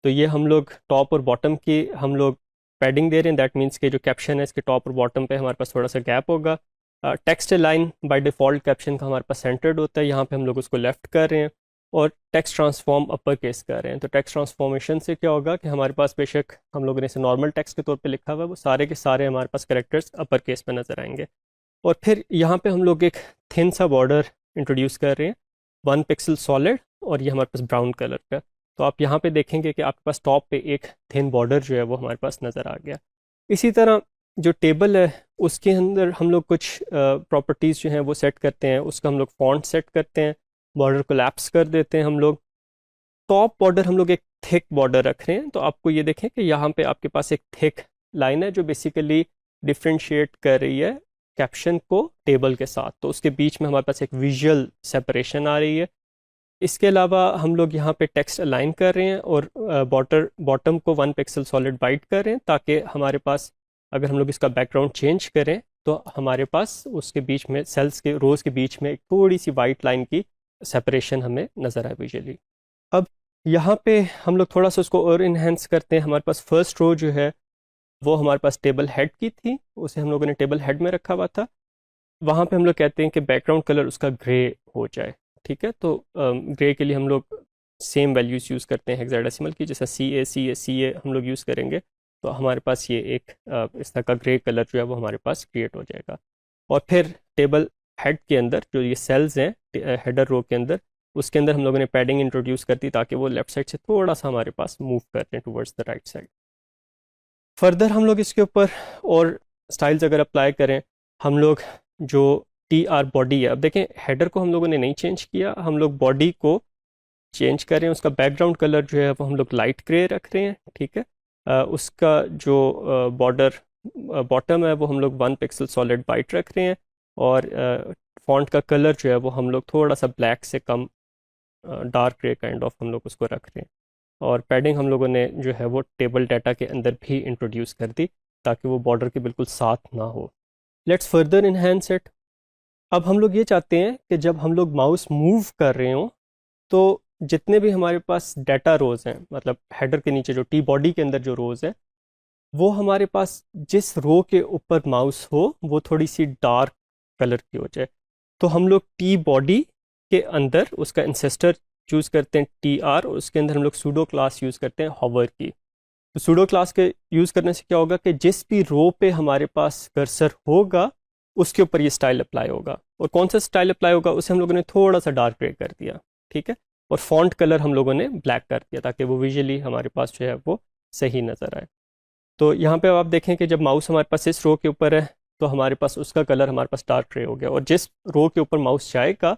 तो ये हम लोग टॉप और बॉटम की हम लोग पैडिंग दे रहे हैं। दैट मीन्स कि जो कैप्शन है इसके टॉप और बॉटम पे हमारे पास थोड़ा सा गैप होगा। Text line by default caption का हमारे पास सेंटर्ड होता है, यहाँ पे हम लोग उसको लेफ्ट कर रहे हैं, और टेक्स्ट ट्रांसफॉर्म अपर केस कर रहे हैं। तो टेक्स्ट ट्रांसफॉर्मेशन से क्या होगा कि हमारे पास बेशक हम लोगों ने इसे नॉर्मल टेक्स्ट के तौर पे लिखा हुआ है, वो सारे के सारे हमारे पास कैरेक्टर्स अपर केस में नज़र आएंगे। और फिर यहाँ पे हम लोग एक थिन सा बॉर्डर इंट्रोड्यूस कर रहे हैं, 1 पिक्सल सॉलिड, और ये हमारे पास ब्राउन कलर का। तो आप यहाँ पे देखेंगे कि आपके पास टॉप पे एक थिन बॉर्डर जो है वो हमारे पास नज़र आ गया। इसी तरह जो टेबल है उसके अंदर हम लोग कुछ प्रॉपर्टीज़ जो हैं वो सेट करते हैं। उसका हम लोग फॉन्ट सेट करते हैं, बॉर्डर को लैप्स कर देते हैं हम लोग। टॉप बॉर्डर हम लोग एक थिक बॉर्डर रख रहे हैं, तो आपको ये देखें कि यहाँ पे आपके पास एक थिक लाइन है जो बेसिकली डिफ्रेंशिएट कर रही है कैप्शन को टेबल के साथ, तो उसके बीच में हमारे पास एक विजुअल सेपरेशन आ रही है। इसके अलावा हम लोग यहाँ पे टेक्स्ट अलाइन कर रहे हैं और बॉटम को 1 पिक्सल सॉलिड वाइट कर रहे हैं, ताकि हमारे पास अगर हम लोग इसका बैकग्राउंड चेंज करें तो हमारे पास उसके बीच में सेल्स के रोज के बीच में एक थोड़ी सी वाइट लाइन की सेपरेशन हमें नज़र आए विजुअली। अब यहाँ पे हम लोग थोड़ा सा उसको और इन्हेंस करते हैं। हमारे पास फर्स्ट रो जो है वो हमारे पास टेबल हेड की थी, उसे हम लोगों ने टेबल हेड में रखा हुआ था। वहाँ पे हम लोग कहते हैं कि बैकग्राउंड कलर उसका ग्रे हो जाए, ठीक है। तो ग्रे के लिए हम लोग सेम वैल्यूज़ यूज़ करते हैं हेक्साडेसिमल की, जैसा CA हम लोग यूज़ करेंगे, तो हमारे पास ये एक इस तरह का ग्रे कलर जो है वो हमारे पास क्रिएट हो जाएगा। और फिर टेबल हेड के अंदर जो ये सेल्स हैं हेडर रो के अंदर, उसके अंदर हम लोगों ने पैडिंग इंट्रोड्यूस कर दी ताकि वो लेफ्ट साइड से थोड़ा सा हमारे पास मूव करते हैं towards the right side. Further हम लोग इसके ऊपर और स्टाइल्स अगर अप्लाई करें, हम लोग जो TR बॉडी है, अब देखें हेडर को हम लोगों ने नहीं चेंज किया, हम लोग बॉडी को चेंज कर रहे हैं। उसका बैकग्राउंड कलर जो है वो हम लोग लाइट ग्रे रख रहे हैं, ठीक है। उसका जो बॉर्डर बॉटम है वो हम लोग 1 पिक्सल सॉलिड वाइट रख रहे हैं, और फॉन्ट का कलर जो है वो हम लोग थोड़ा सा ब्लैक से कम डार्क ग्रे काइंड ऑफ हम लोग उसको रख रहे हैं। और पैडिंग हम लोगों ने जो है वो टेबल डाटा के अंदर भी इंट्रोड्यूस कर दी ताकि वो बॉर्डर के बिल्कुल साथ ना हो। Let's further enhance it. अब हम लोग ये चाहते हैं कि जब हम लोग माउस मूव कर रहे हों तो जितने भी हमारे पास डाटा रोज़ हैं, मतलब हेडर के नीचे जो टी बॉडी के अंदर जो रोज़ है, वो हमारे पास जिस रो के ऊपर माउस हो वो थोड़ी सी डार्क कलर की हो जाए। तो हम लोग टी बॉडी के अंदर उसका इंसेस्टर चूज़ करते हैं TR, और उसके अंदर हम लोग सूडो क्लास यूज़ करते हैं हॉवर की। तो सूडो क्लास के यूज़ करने से क्या होगा कि जिस भी रो पे हमारे पास कर्सर होगा उसके ऊपर ये स्टाइल अप्लाई होगा। और कौन सा स्टाइल अप्लाई होगा उसे हम लोगों ने थोड़ा सा डार्क ग्रे कर दिया, ठीक है। और फॉन्ट कलर हम लोगों ने ब्लैक कर दिया ताकि वो विजुअली हमारे पास जो है वो सही नज़र आए। तो यहाँ पे आप देखें कि जब माउस हमारे पास इस रो के ऊपर है तो हमारे पास उसका कलर हमारे पास डार्क ग्रे हो गया, और जिस रो के ऊपर माउस जाएगा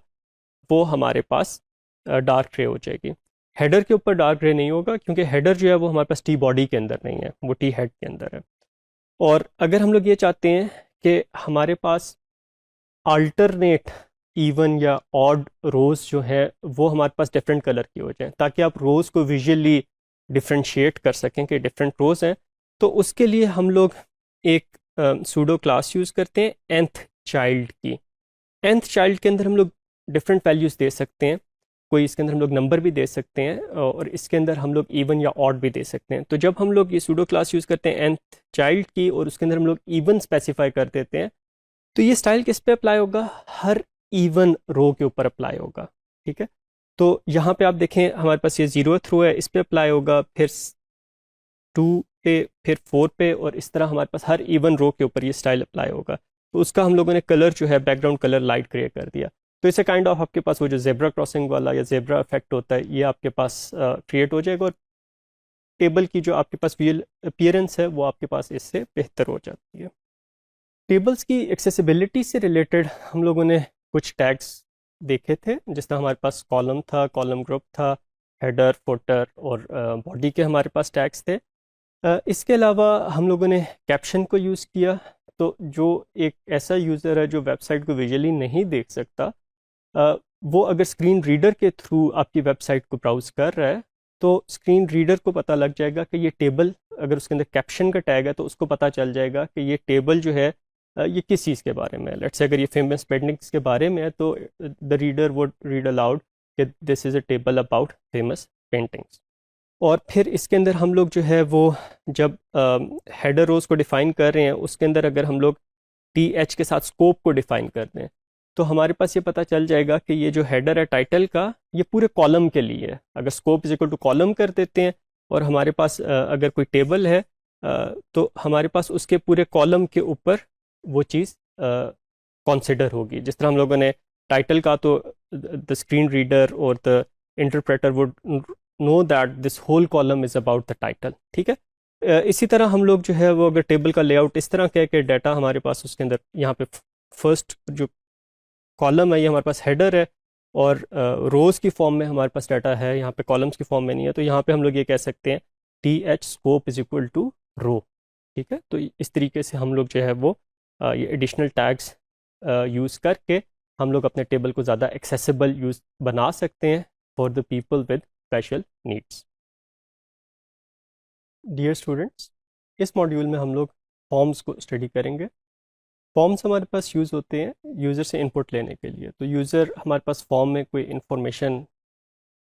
वो हमारे पास डार्क ग्रे हो जाएगी। हेडर के ऊपर डार्क ग्रे नहीं होगा क्योंकि हेडर जो है वो हमारे पास टी बॉडी के अंदर नहीं है, वो टी हेड के अंदर है। और अगर हम लोग ये चाहते हैं कि हमारे पास अल्टरनेट इवन या ऑड रोज़ जो है वो हमारे पास डिफरेंट कलर की हो जाए ताकि आप रोज़ को विजुअली डिफ्रेंशिएट कर सकें कि डिफरेंट रोज़ हैं, तो उसके लिए हम लोग एक सूडो क्लास यूज़ करते हैं nth चाइल्ड की। nth चाइल्ड के अंदर हम लोग डिफरेंट वैल्यूज़ दे सकते हैं, कोई इसके अंदर हम लोग नंबर भी दे सकते हैं, और इसके अंदर हम लोग इवन या ऑड भी दे सकते हैं। तो जब हम लोग ये सूडो क्लास यूज़ करते हैं nth चाइल्ड की और उसके अंदर हम लोग इवन स्पेसिफाई कर देते हैं, तो ये स्टाइल किस पे अप्लाई होगा? हर इवन रो के ऊपर अप्लाई होगा, ठीक है। तो यहाँ पे आप देखें हमारे पास ये 0th रो है, इस पे अप्लाई होगा, फिर 2 पे, फिर 4 पे, और इस तरह हमारे पास हर इवन रो के ऊपर ये स्टाइल अप्लाई होगा। तो उसका हम लोगों ने कलर जो है बैकग्राउंड कलर लाइट ग्रे कर दिया। तो इसे काइंड ऑफ आपके पास वो जो जेब्रा क्रॉसिंग वाला या जेब्रा इफेक्ट होता है ये आपके पास क्रिएट हो जाएगा, और टेबल की जो आपके पास विजुअल अपीयरेंस है वो आपके पास इससे बेहतर हो जाती है। टेबल्स की एक्सेसिबिलिटी से रिलेटेड हम लोगों ने कुछ टैग्स देखे थे, जिस तरह हमारे पास कॉलम था, कॉलम ग्रुप था, हेडर, फुटर और बॉडी के हमारे पास टैग्स थे। इसके अलावा हम लोगों ने कैप्शन को यूज़ किया। तो जो एक ऐसा यूज़र है जो वेबसाइट को विजुअली नहीं देख सकता, वो अगर स्क्रीन रीडर के थ्रू आपकी वेबसाइट को ब्राउज़ कर रहा है तो स्क्रीन रीडर को पता लग जाएगा कि ये टेबल, अगर उसके अंदर कैप्शन का टैग है तो उसको पता चल जाएगा कि ये टेबल जो है ये किस चीज़ के बारे में है। लेट्स से अगर ये फेमस पेंटिंग्स के बारे में है तो the reader would read aloud कि this is a table about famous paintings. और फिर इसके अंदर हम लोग जो है वो जब हेडर रोज़ को डिफ़ाइन कर रहे हैं उसके अंदर अगर हम लोग TH के साथ स्कोप को डिफ़ाइन कर दें तो हमारे पास ये पता चल जाएगा कि ये जो हेडर है टाइटल का ये पूरे कॉलम के लिए है। अगर scope is equal to column कर देते हैं और हमारे पास अगर कोई टेबल है तो हमारे पास उसके पूरे कॉलम के ऊपर वो चीज़ कंसिडर होगी। जिस तरह हम लोगों ने टाइटल का, तो द स्क्रीन रीडर और the interpreter would know that this whole column is about the title, ठीक है। इसी तरह हम लोग जो है वो अगर टेबल का लेआउट इस तरह कह के डाटा हमारे पास उसके अंदर यहाँ पे फर्स्ट जो कॉलम है ये हमारे पास हेडर है और रोज़ की फॉर्म में हमारे पास डाटा है, यहाँ पे कॉलम्स की फॉर्म में नहीं है, तो यहाँ पे हम लोग ये कह सकते हैं TH scope is equal to row. ठीक है, तो इस तरीके से हम लोग जो है वो ये एडिशनल टैग्स यूज़ करके हम लोग अपने टेबल को ज़्यादा एक्सेसिबल यूज़ बना सकते हैं for the people with special needs. Dear students, इस मॉड्यूल में हम लोग फॉर्म्स को स्टडी करेंगे। फॉर्म्स हमारे पास यूज़ होते हैं यूज़र से इनपुट लेने के लिए। तो यूज़र हमारे पास फॉर्म में कोई इन्फॉर्मेशन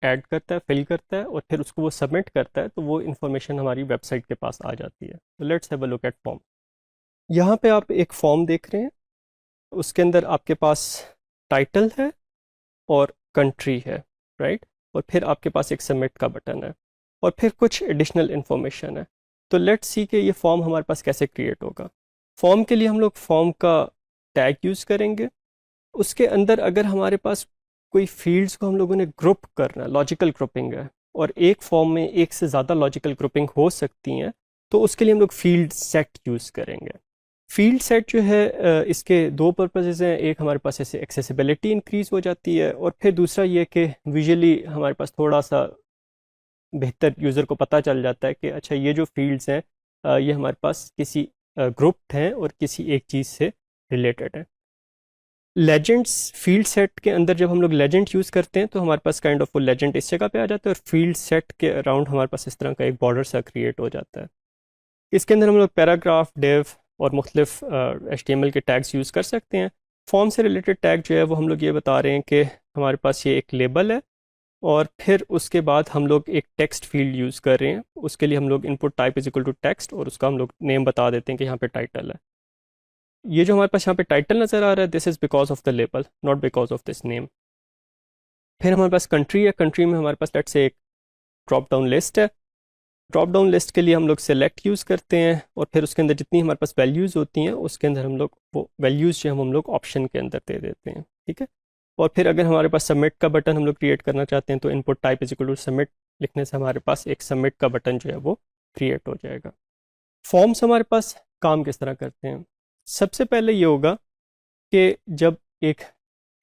ऐड करता है, फिल करता है और फिर उसको वो सबमिट करता है, तो वो इन्फॉर्मेशन हमारी वेबसाइट के पास आ जाती है। तो let's have a look at form. यहाँ पे आप एक फॉर्म देख रहे हैं, उसके अंदर आपके पास टाइटल है और कंट्री है, राइट, और फिर आपके पास एक सबमिट का बटन है और फिर कुछ एडिशनल इन्फॉर्मेशन है। तो लेट्स सी कि ये फॉर्म हमारे पास कैसे क्रिएट होगा। फॉर्म के लिए हम लोग फॉर्म का टैग यूज़ करेंगे। उसके अंदर अगर हमारे पास कोई फील्ड्स को हम लोगों ने ग्रुप करना है, लॉजिकल ग्रुपिंग है, और एक फॉर्म में एक से ज़्यादा लॉजिकल ग्रुपिंग हो सकती हैं, तो उसके लिए हम लोग फील्ड सेट यूज़ करेंगे। फील्ड सेट जो है इसके दो पर्पसेस हैं। एक हमारे पास ऐसे एक्सेसिबिलिटी इंक्रीज़ हो जाती है और फिर दूसरा ये कि विजुअली हमारे पास थोड़ा सा बेहतर यूज़र को पता चल जाता है कि अच्छा ये जो फील्ड्स हैं ये हमारे पास किसी ग्रुप हैं और किसी एक चीज़ से रिलेटेड है। लेजेंड्स फील्ड सेट के अंदर जब हम लोग लेजेंड यूज़ करते हैं तो हमारे पास काइंड ऑफ वो लेजेंड इस जगह पे आ जाता है और फील्ड सेट के अराउंड हमारे पास इस तरह का एक बॉर्डर सा क्रिएट हो जाता है। इसके अंदर हम लोग पैराग्राफ, डिव और मुख्तलिफ HTML के टैग्स यूज़ कर सकते हैं। फॉर्म से रिलेटेड टैग जो है वो हम लोग ये बता रहे हैं कि हमारे पास ये एक लेबल है और फिर उसके बाद हम लोग एक टेक्स्ट फील्ड यूज़ कर रहे हैं। उसके लिए हम लोग input type is equal to text और उसका हम लोग नेम बता देते हैं कि यहाँ पे टाइटल है। ये जो हमारे पास यहाँ पे टाइटल नज़र आ रहा है, this is because of the label, not because of this name. फिर हमारे पास कंट्री है। कंट्री में हमारे पास लेट्स से एक ड्रॉप डाउन लिस्ट है। ड्रॉप डाउन लिस्ट के लिए हम लोग सेलेक्ट यूज़ करते हैं और फिर उसके अंदर जितनी हमारे पास वैल्यूज़ होती हैं उसके अंदर हम लोग वो वैल्यूज़ जो हम लोग ऑप्शन के अंदर दे देते हैं, ठीक है। और फिर अगर हमारे पास सबमिट का बटन हम लोग क्रिएट करना चाहते हैं तो input type is equal to submit लिखने से हमारे पास एक सबमिट का बटन जो है वो क्रिएट हो जाएगा। फॉर्म्स हमारे पास काम किस तरह करते हैं? सबसे पहले ये होगा कि जब एक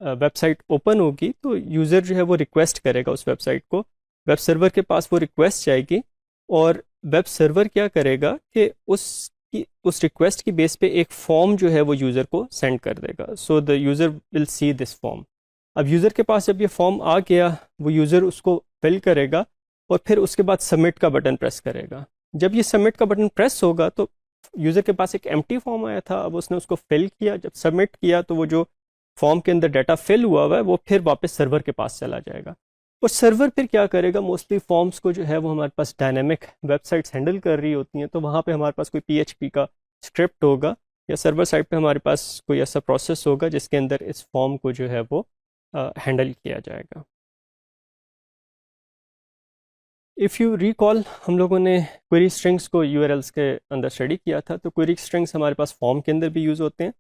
वेबसाइट ओपन होगी तो यूज़र जो है वो रिक्वेस्ट करेगा उस वेबसाइट को, वेब सर्वर के पास वो रिक्वेस्ट जाएगी और वेब सर्वर क्या करेगा कि उस रिक्वेस्ट की बेस पे एक फॉर्म जो है वो यूज़र को सेंड कर देगा। So the user will see this form. अब यूज़र के पास जब ये फॉर्म आ गया, वो यूज़र उसको फिल करेगा और फिर उसके बाद सबमिट का बटन प्रेस करेगा। जब ये सबमिट का बटन प्रेस होगा तो यूज़र के पास एक एम्प्टी फॉर्म आया था, अब उसने उसको फिल किया, जब सबमिट किया तो वो जो फॉर्म के अंदर डाटा फिल हुआ हुआ है वो फिर वापस सर्वर के पास चला जाएगा। और सर्वर फिर क्या करेगा, मोस्टली फॉर्म्स को जो है वो हमारे पास डायनेमिक वेबसाइट्स हैंडल कर रही होती हैं, तो वहाँ पे हमारे पास कोई PHP का स्क्रिप्ट होगा या सर्वर साइड पे हमारे पास कोई ऐसा प्रोसेस होगा जिसके अंदर इस फॉर्म को जो है वो हैंडल किया जाएगा। इफ़ यू रिकॉल, हम लोगों ने क्वेरी स्ट्रिंग्स को URLs के अंदर स्टडी किया था, तो क्वेरी स्ट्रिंग्स हमारे पास फॉर्म के अंदर भी यूज़ होते हैं।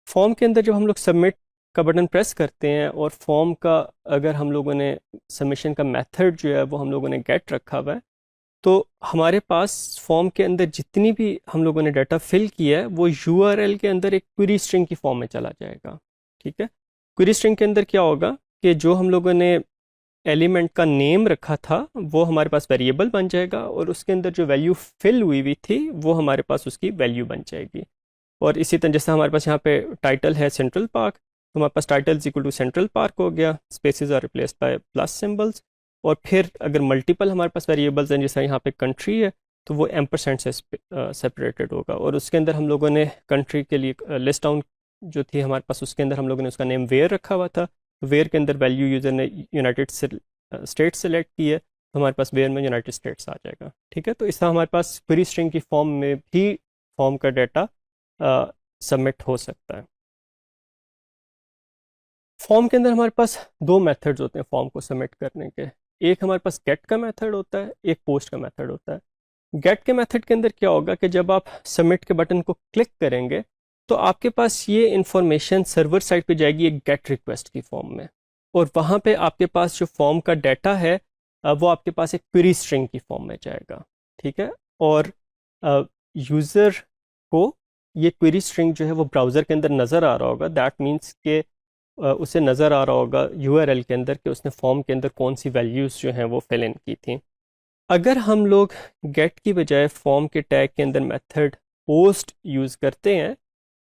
फॉर्म के अंदर जब हम लोग सबमिट का बटन प्रेस करते हैं और फॉर्म का अगर हम लोगों ने सबमिशन का मेथड जो है वो हम लोगों ने गेट रखा हुआ है, तो हमारे पास फॉर्म के अंदर जितनी भी हम लोगों ने डाटा फिल किया है वो URL के अंदर एक क्वेरी स्ट्रिंग की फॉर्म में चला जाएगा, ठीक है। क्वेरी स्ट्रिंग के अंदर क्या होगा कि जो हम लोगों ने एलिमेंट का नेम रखा था वो हमारे पास वेरिएबल बन जाएगा और उसके अंदर जो वैल्यू फिल हुई थी वो हमारे पास उसकी वैल्यू बन जाएगी। और इसी तरह जैसे हमारे पास यहाँ पे टाइटल है सेंट्रल पार्क, तो हमारे पास title equal to central park हो गया, spaces are replaced by plus symbols. और फिर अगर मल्टीपल हमारे पास वेरिएबल्स हैं, जैसे यहाँ पे कंट्री है, तो वो एम्परसेंट से सेपरेटेड होगा और उसके अंदर हम लोगों ने कंट्री के लिए लिस्ट डाउन जो थी हमारे पास, उसके अंदर हम लोगों ने उसका नेम वेयर रखा हुआ था। वेयर के अंदर वैल्यू यूज़र ने यूनाइटेड स्टेट्स सेलेक्ट की है, तो हमारे पास वेयर में यूनाइटेड स्टेट्स आ जाएगा, ठीक है। तो इस तरह हमारे पास क्वेरी स्ट्रिंग की फॉर्म में भी फॉर्म का डाटा सबमिट हो सकता है। फॉर्म के अंदर हमारे पास दो मेथड्स होते हैं फॉर्म को सबमिट करने के। एक हमारे पास गेट का मेथड होता है, एक पोस्ट का मेथड होता है। गेट के मेथड के अंदर क्या होगा कि जब आप सबमिट के बटन को क्लिक करेंगे तो आपके पास ये इंफॉर्मेशन सर्वर साइड पे जाएगी एक गेट रिक्वेस्ट की फॉर्म में, और वहाँ पे आपके पास जो फॉर्म का डाटा है वो आपके पास एक क्वेरी स्ट्रिंग की फॉर्म में जाएगा, ठीक है। और यूज़र को ये क्वेरी स्ट्रिंग जो है वो ब्राउज़र के अंदर नज़र आ रहा होगा। दैट मीन्स के उसे नज़र आ रहा होगा URL के अंदर कि उसने फॉर्म के अंदर कौन सी वैल्यूज़ जो हैं वो फिल इन की थी। अगर हम लोग गेट की बजाय फॉर्म के टैग के अंदर मेथड पोस्ट यूज़ करते हैं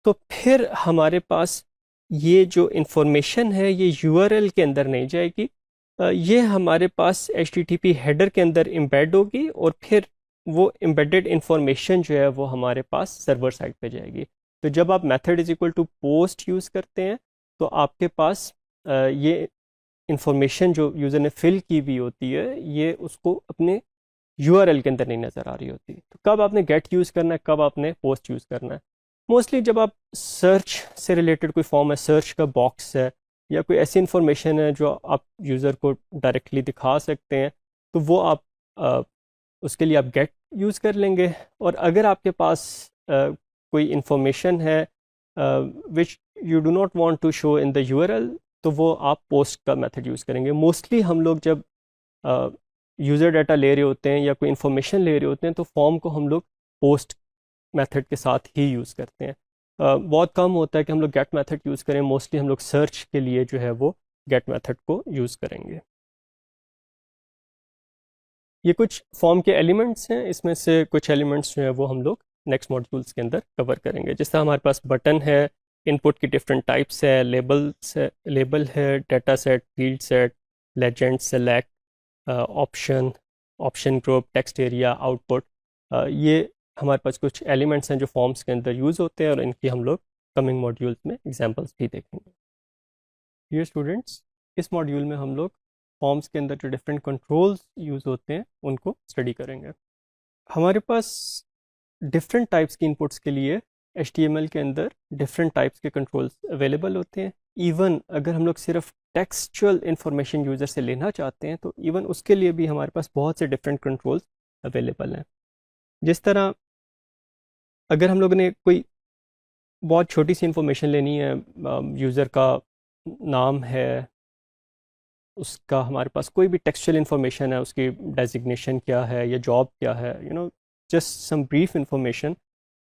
तो फिर हमारे पास ये जो इंफॉर्मेशन है ये यूआरएल के अंदर नहीं जाएगी, ये हमारे पास एचटीटीपी हेडर के अंदर एम्बेड होगी और फिर वो एम्बेडेड इंफॉर्मेशन जो है वो हमारे पास सर्वर साइड पे जाएगी। तो जब आप method is equal to post use करते हैं तो आपके पास ये इंफॉर्मेशन जो यूज़र ने फिल की हुई होती है ये उसको अपने यूआरएल के अंदर नहीं नज़र आ रही होती। तो कब आपने गेट यूज़ करना है, कब आपने पोस्ट यूज़ करना है? मोस्टली जब आप सर्च से रिलेटेड कोई फॉर्म है, सर्च का बॉक्स है या कोई ऐसी इंफॉर्मेशन है जो आप यूज़र को डायरेक्टली दिखा सकते हैं तो वो आप उसके लिए आप गेट यूज़ कर लेंगे। और अगर आपके पास कोई इंफॉर्मेशन है which you do not want to show in the URL तो वो आप पोस्ट का मेथड यूज़ करेंगे। मोस्टली हम लोग जब यूज़र डाटा ले रहे होते हैं या कोई इन्फॉर्मेशन ले रहे होते हैं तो फॉर्म को हम लोग पोस्ट मेथड के साथ ही यूज़ करते हैं। बहुत कम होता है कि हम लोग गेट मेथड यूज़ करें, मोस्टली हम लोग सर्च के लिए जो है वो गेट मेथड को यूज़ करेंगे। ये कुछ फॉर्म के एलिमेंट्स हैं, इसमें से कुछ एलिमेंट्स जो है वो हम लोग नेक्स्ट मॉड्यूल्स के अंदर कवर करेंगे। जैसे हमारे पास बटन है, इनपुट की डिफरेंट टाइप्स है, लेबल है, data set, field set, legend, select, option, option group, text area, output, ये हमारे पास कुछ एलिमेंट्स हैं जो फॉर्म्स के अंदर यूज़ होते हैं और इनकी हम लोग कमिंग मॉड्यूल्स में एग्जांपल्स भी देखेंगे। डियर स्टूडेंट्स, इस मॉड्यूल में हम लोग फॉर्म्स के अंदर जो डिफरेंट कंट्रोल्स यूज़ होते हैं उनको स्टडी करेंगे। हमारे पास डिफरेंट टाइप्स की इनपुट्स के लिए HTML के अंदर डिफरेंट टाइप्स के कंट्रोल्स अवेलेबल होते हैं। इवन अगर हम लोग सिर्फ टेक्सचुअल इंफॉर्मेशन यूज़र से लेना चाहते हैं तो इवन उसके लिए भी हमारे पास बहुत से डिफरेंट कंट्रोल्स अवेलेबल हैं। जिस तरह अगर हम लोगों ने कोई बहुत छोटी सी इंफॉर्मेशन लेनी है, यूज़र का नाम है, उसका हमारे पास कोई भी टेक्सचुअल इंफॉर्मेशन है, उसकी डेजिग्नेशन क्या है या जॉब क्या है, जस्ट सम ब्रीफ इंफॉर्मेशन,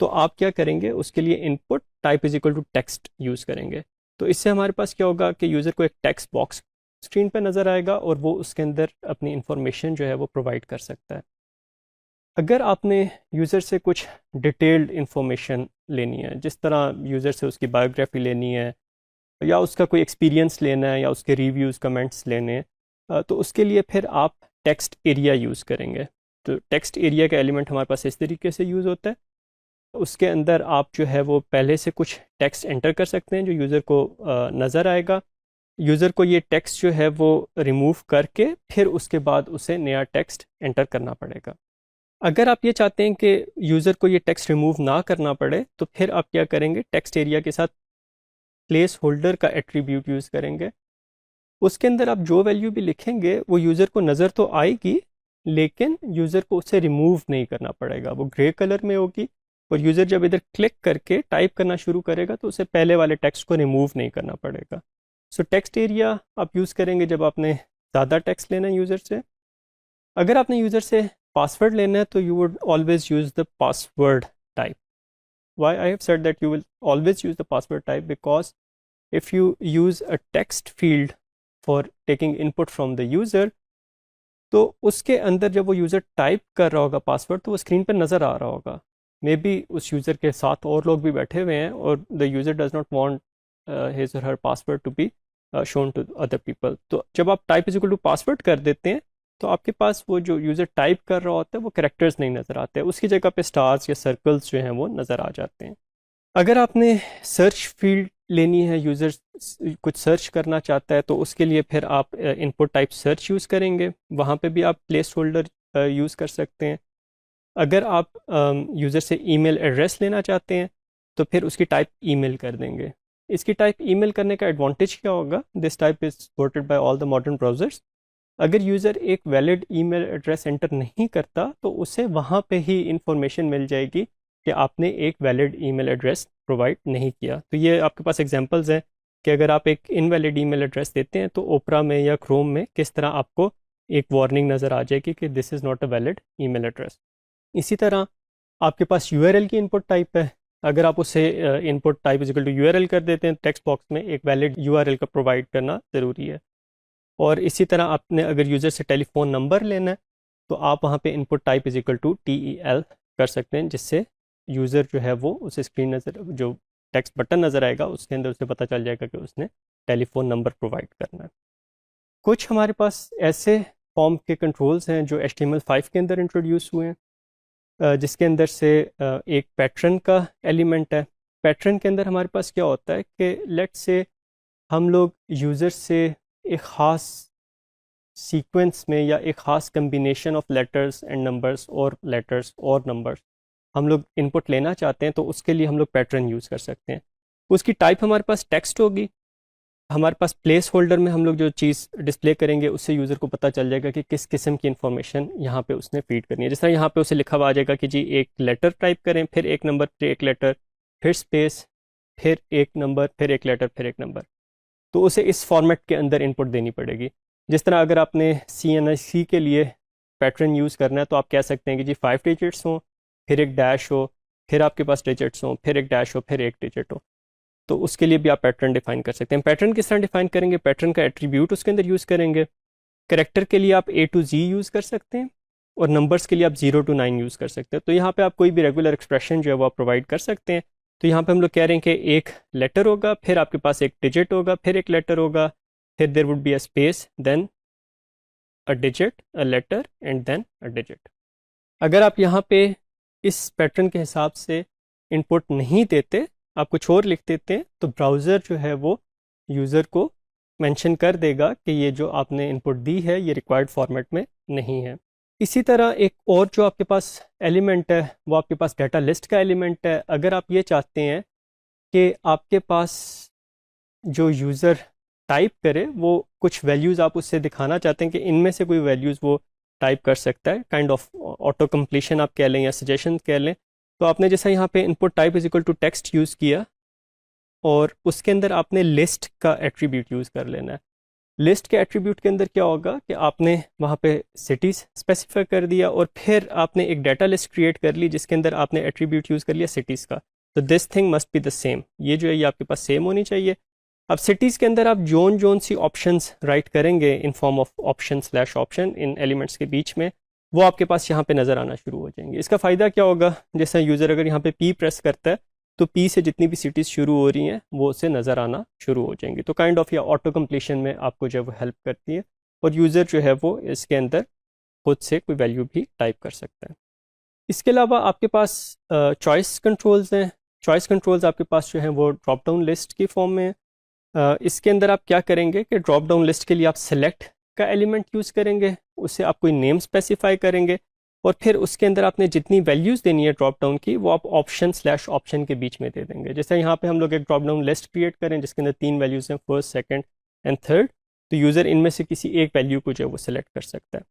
तो आप क्या करेंगे उसके लिए input type is equal to text use करेंगे। तो इससे हमारे पास क्या होगा कि यूज़र को एक टेक्स्ट बॉक्स स्क्रीन पर नज़र आएगा और वो उसके अंदर अपनी इंफॉर्मेशन जो है वो प्रोवाइड कर सकता है। अगर आपने यूज़र से कुछ डिटेल्ड इंफॉर्मेशन लेनी है, जिस तरह यूज़र से उसकी बायोग्राफी लेनी है या उसका कोई एक्सपीरियंस लेना है या उसके रिव्यूज़ कमेंट्स लेने हैं, तो उसके लिए फिर आप टेक्स्ट एरिया यूज़ करेंगे। तो टेक्स्ट एरिया का एलिमेंट हमारे पास इस तरीके से यूज़ होता है। उसके अंदर आप जो है वो पहले से कुछ टेक्स्ट एंटर कर सकते हैं जो यूज़र को नज़र आएगा। यूज़र को ये टेक्स्ट जो है वो रिमूव करके फिर उसके बाद उसे नया टेक्स्ट एंटर करना पड़ेगा। अगर आप ये चाहते हैं कि यूज़र को ये टेक्स्ट रिमूव ना करना पड़े तो फिर आप क्या करेंगे, टेक्स्ट एरिया के साथ प्लेस होल्डर का एट्रीब्यूट यूज़ करेंगे। उसके अंदर आप जो वैल्यू भी लिखेंगे वो यूज़र को नज़र तो आएगी लेकिन यूज़र को उसे रिमूव नहीं करना पड़ेगा, वो ग्रे कलर में होगी और यूज़र जब इधर क्लिक करके टाइप करना शुरू करेगा तो उसे पहले वाले टेक्स्ट को रिमूव नहीं करना पड़ेगा। सो टेक्स्ट एरिया आप यूज़ करेंगे जब आपने ज़्यादा टेक्स्ट लेना है यूज़र से। अगर आपने यूज़र से पासवर्ड लेना है तो you would always use the password type. Why I have said that you will always use the password type because if you use a text field for taking input from the user तो उसके अंदर जब वो user type कर रहा होगा password तो वो स्क्रीन पर नज़र आ रहा होगा। मे बी उस यूज़र के साथ और लोग भी बैठे हुए हैं और the user does not want his और her password to be shown to other people. तो जब आप type is equal to password कर देते हैं तो आपके पास वो जो यूज़र टाइप कर रहा होता है वो कैरेक्टर्स नहीं नज़र आते, उसकी जगह पे स्टार्स या सर्कल्स जो हैं वो नज़र आ जाते हैं। अगर आपने सर्च फील्ड लेनी है, यूज़र कुछ सर्च करना चाहता है तो उसके लिए फिर आप इनपुट टाइप सर्च यूज़ करेंगे, वहाँ पे भी आप प्लेस होल्डर यूज़ कर सकते हैं। अगर आप यूज़र से ईमेल एड्रेस लेना चाहते हैं तो फिर उसकी टाइप ईमेल कर देंगे। इसकी टाइप ईमेल करने का एडवांटेज क्या होगा, this type is supported by all the modern browsers. अगर यूज़र एक वैलिड ईमेल एड्रेस एंटर नहीं करता तो उसे वहाँ पे ही इंफॉर्मेशन मिल जाएगी कि आपने एक वैलिड ईमेल एड्रेस प्रोवाइड नहीं किया। तो ये आपके पास एग्जांपल्स हैं कि अगर आप एक इनवैलिड ईमेल एड्रेस देते हैं तो ओपरा में या क्रोम में किस तरह आपको एक वार्निंग नज़र आ जाएगी कि this is not a valid email address. इसी तरह आपके पास यूआरएल की इनपुट टाइप है, अगर आप उसे input type is equal to URL कर देते हैं, टेक्स्ट बॉक्स में एक वैलिड यूआरएल का प्रोवाइड करना ज़रूरी है। और इसी तरह आपने अगर यूज़र से टेलीफोन नंबर लेना है तो आप वहाँ पे input type is equal to TEL कर सकते हैं, जिससे यूज़र जो है वो उसे स्क्रीन नज़र जो टेक्स्ट बटन नज़र आएगा उसके अंदर उसे पता चल जाएगा कि उसने टेलीफोन नंबर प्रोवाइड करना है। कुछ हमारे पास ऐसे फॉर्म के कंट्रोल्स हैं जो HTML5 के अंदर इंट्रोड्यूस हुए हैं, जिसके अंदर से एक पैटर्न का एलिमेंट है। पैटर्न के अंदर हमारे पास क्या होता है कि लेट्स से हम लोग यूज़र से एक ख़ास सीक्वेंस में या एक ख़ास combination of letters and numbers और लेटर्स और नंबर्स हम लोग इनपुट लेना चाहते हैं, तो उसके लिए हम लोग पैटर्न यूज़ कर सकते हैं। उसकी टाइप हमारे पास टेक्स्ट होगी। हमारे पास प्लेस होल्डर में हम लोग जो चीज़ डिस्प्ले करेंगे उससे यूज़र को पता चल जाएगा कि किस किस्म की इन्फॉर्मेशन यहाँ पे उसने फीड करनी है। जिस तरह यहाँ पे उसे लिखा हुआ आ जाएगा कि जी एक लेटर टाइप करें, फिर एक नंबर, फिर एक लेटर, फिर स्पेस, फिर एक नंबर, फिर एक लेटर, फिर एक नंबर। तो उसे इस फॉर्मेट के अंदर इनपुट देनी पड़ेगी। जिस तरह अगर आपने CNC के लिए पैटर्न यूज़ करना है तो आप कह सकते हैं कि जी 5 डिजिट्स हों, फिर एक डैश हो, फिर आपके पास डिजिट्स हों, फिर एक डैश हो, फिर एक डिजिट हो। तो उसके लिए भी आप पैटर्न डिफाइन कर सकते हैं। पैटर्न किस तरह डिफाइन करेंगे? पैटर्न का एट्रीब्यूट उसके अंदर यूज़ करेंगे। करेक्टर के लिए आप A to Z यूज़ कर सकते हैं और नंबर्स के लिए आप 0 to 9 यूज़ कर सकते हैं। तो यहाँ पे आप कोई भी रेगुलर एक्सप्रेशन जो है वो आप प्रोवाइड कर सकते हैं। तो यहाँ पे हम लोग कह रहे हैं कि एक लेटर होगा, फिर आपके पास एक डिजिट होगा, फिर एक लेटर होगा, फिर there would be a space, then a digit, a letter and then a digit. अगर आप यहाँ पे इस पैटर्न के हिसाब से इनपुट नहीं देते, आप कुछ और लिख देते हैं, तो ब्राउज़र जो है वो यूज़र को मेंशन कर देगा कि ये जो आपने इनपुट दी है ये रिक्वायर्ड फॉर्मेट में नहीं है। इसी तरह एक और जो आपके पास एलिमेंट है वो आपके पास डाटा लिस्ट का एलिमेंट है। अगर आप ये चाहते हैं कि आपके पास जो यूज़र टाइप करे वो कुछ वैल्यूज़ आप उससे दिखाना चाहते हैं कि इनमें से कोई वैल्यूज़ वो टाइप कर सकता है, काइंड ऑफ ऑटो कंप्लीशन आप कह लें या सजेशन कह लें, तो आपने जैसा यहाँ पे input type is equal to text use किया और उसके अंदर आपने लिस्ट का एट्रीब्यूट यूज़ कर लेना है। लिस्ट के एट्रीब्यूट के अंदर क्या होगा कि आपने वहाँ पे सिटीज़ स्पेसिफाई कर दिया और फिर आपने एक डाटा लिस्ट क्रिएट कर ली जिसके अंदर आपने एट्रीब्यूट यूज़ कर लिया सिटीज़ का। तो this thing must be the same, ये जो है ये आपके पास सेम होनी चाहिए। अब सिटीज़ के अंदर आप जोन सी ऑप्शंस राइट करेंगे in form of option slash option in elements के बीच में, वो आपके पास यहाँ पे नज़र आना शुरू हो जाएंगे। इसका फ़ायदा क्या होगा, जैसे यूज़र अगर यहाँ पे P प्रेस करता है तो P से जितनी भी सिटीज़ शुरू हो रही हैं वो उससे नज़र आना शुरू हो जाएंगी। तो काइंड ऑफ या ऑटो कम्प्लीशन में आपको जो है वो हेल्प करती है और यूज़र जो है वो इसके अंदर खुद से कोई वैल्यू भी टाइप कर सकता है। इसके अलावा आपके पास चॉइस कंट्रोल्स हैं। चॉइस कंट्रोल्स आपके पास जो है वो ड्रॉप डाउन लिस्ट की फॉर्म में। इसके अंदर आप क्या करेंगे कि ड्रॉप डाउन लिस्ट के लिए आप सेलेक्ट का एलिमेंट यूज़ करेंगे, उससे आप कोई नेम स्पेसिफाई करेंगे और फिर उसके अंदर आपने जितनी वैल्यूज़ देनी है ड्रॉप डाउन की वो आप ऑप्शन स्लैश ऑप्शन के बीच में दे देंगे। जैसे यहाँ पे हम लोग एक ड्रॉप डाउन लिस्ट क्रिएट करें जिसके अंदर 3 वैल्यूज़ हैं, फर्स्ट, सेकंड एंड थर्ड, तो यूज़र इनमें से किसी एक वैल्यू को जो है वो सिलेक्ट कर सकता है।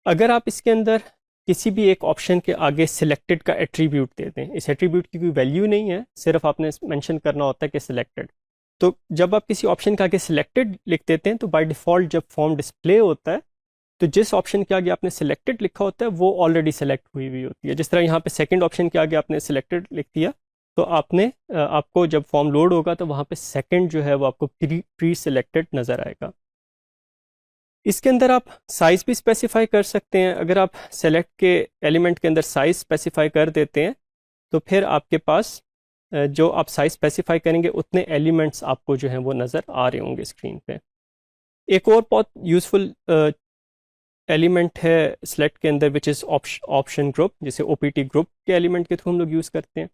अगर आप इसके अंदर किसी भी एक ऑप्शन के आगे सिलेक्टेड का एट्रीब्यूट दे दें, इस एट्रीब्यूट की कोई वैल्यू नहीं है, सिर्फ आपने मेंशन करना होता है कि सिलेक्टेड, तो जब आप किसी ऑप्शन के आगे सिलेक्टेड लिख देते हैं तो बाय डिफ़ॉल्ट जब फॉर्म डिस्प्ले होता है तो जिस ऑप्शन के आगे आपने सिलेक्टेड लिखा होता है वो ऑलरेडी सेलेक्ट हुई हुई होती है। जिस तरह यहाँ पे सेकंड ऑप्शन के आगे आपने सिलेक्टेड लिख दिया तो आपको जब फॉर्म लोड होगा तो वहाँ पे सेकंड जो है वो आपको प्री सिलेक्टेड नज़र आएगा। इसके अंदर आप साइज़ भी स्पेसिफाई कर सकते हैं। अगर आप सेलेक्ट के एलिमेंट के अंदर साइज़ स्पेसिफाई कर देते हैं तो फिर आपके पास जो आप साइज़ स्पेसिफाई करेंगे उतने एलिमेंट्स आपको जो हैं वो नज़र आ रहे होंगे स्क्रीन पे। एक और बहुत यूज़फुल एलिमेंट है सेलेक्ट के अंदर विच इज़ ऑप्शन ग्रुप, जिसे OPT ग्रुप के एलिमेंट के थ्रू हम लोग यूज़ करते हैं।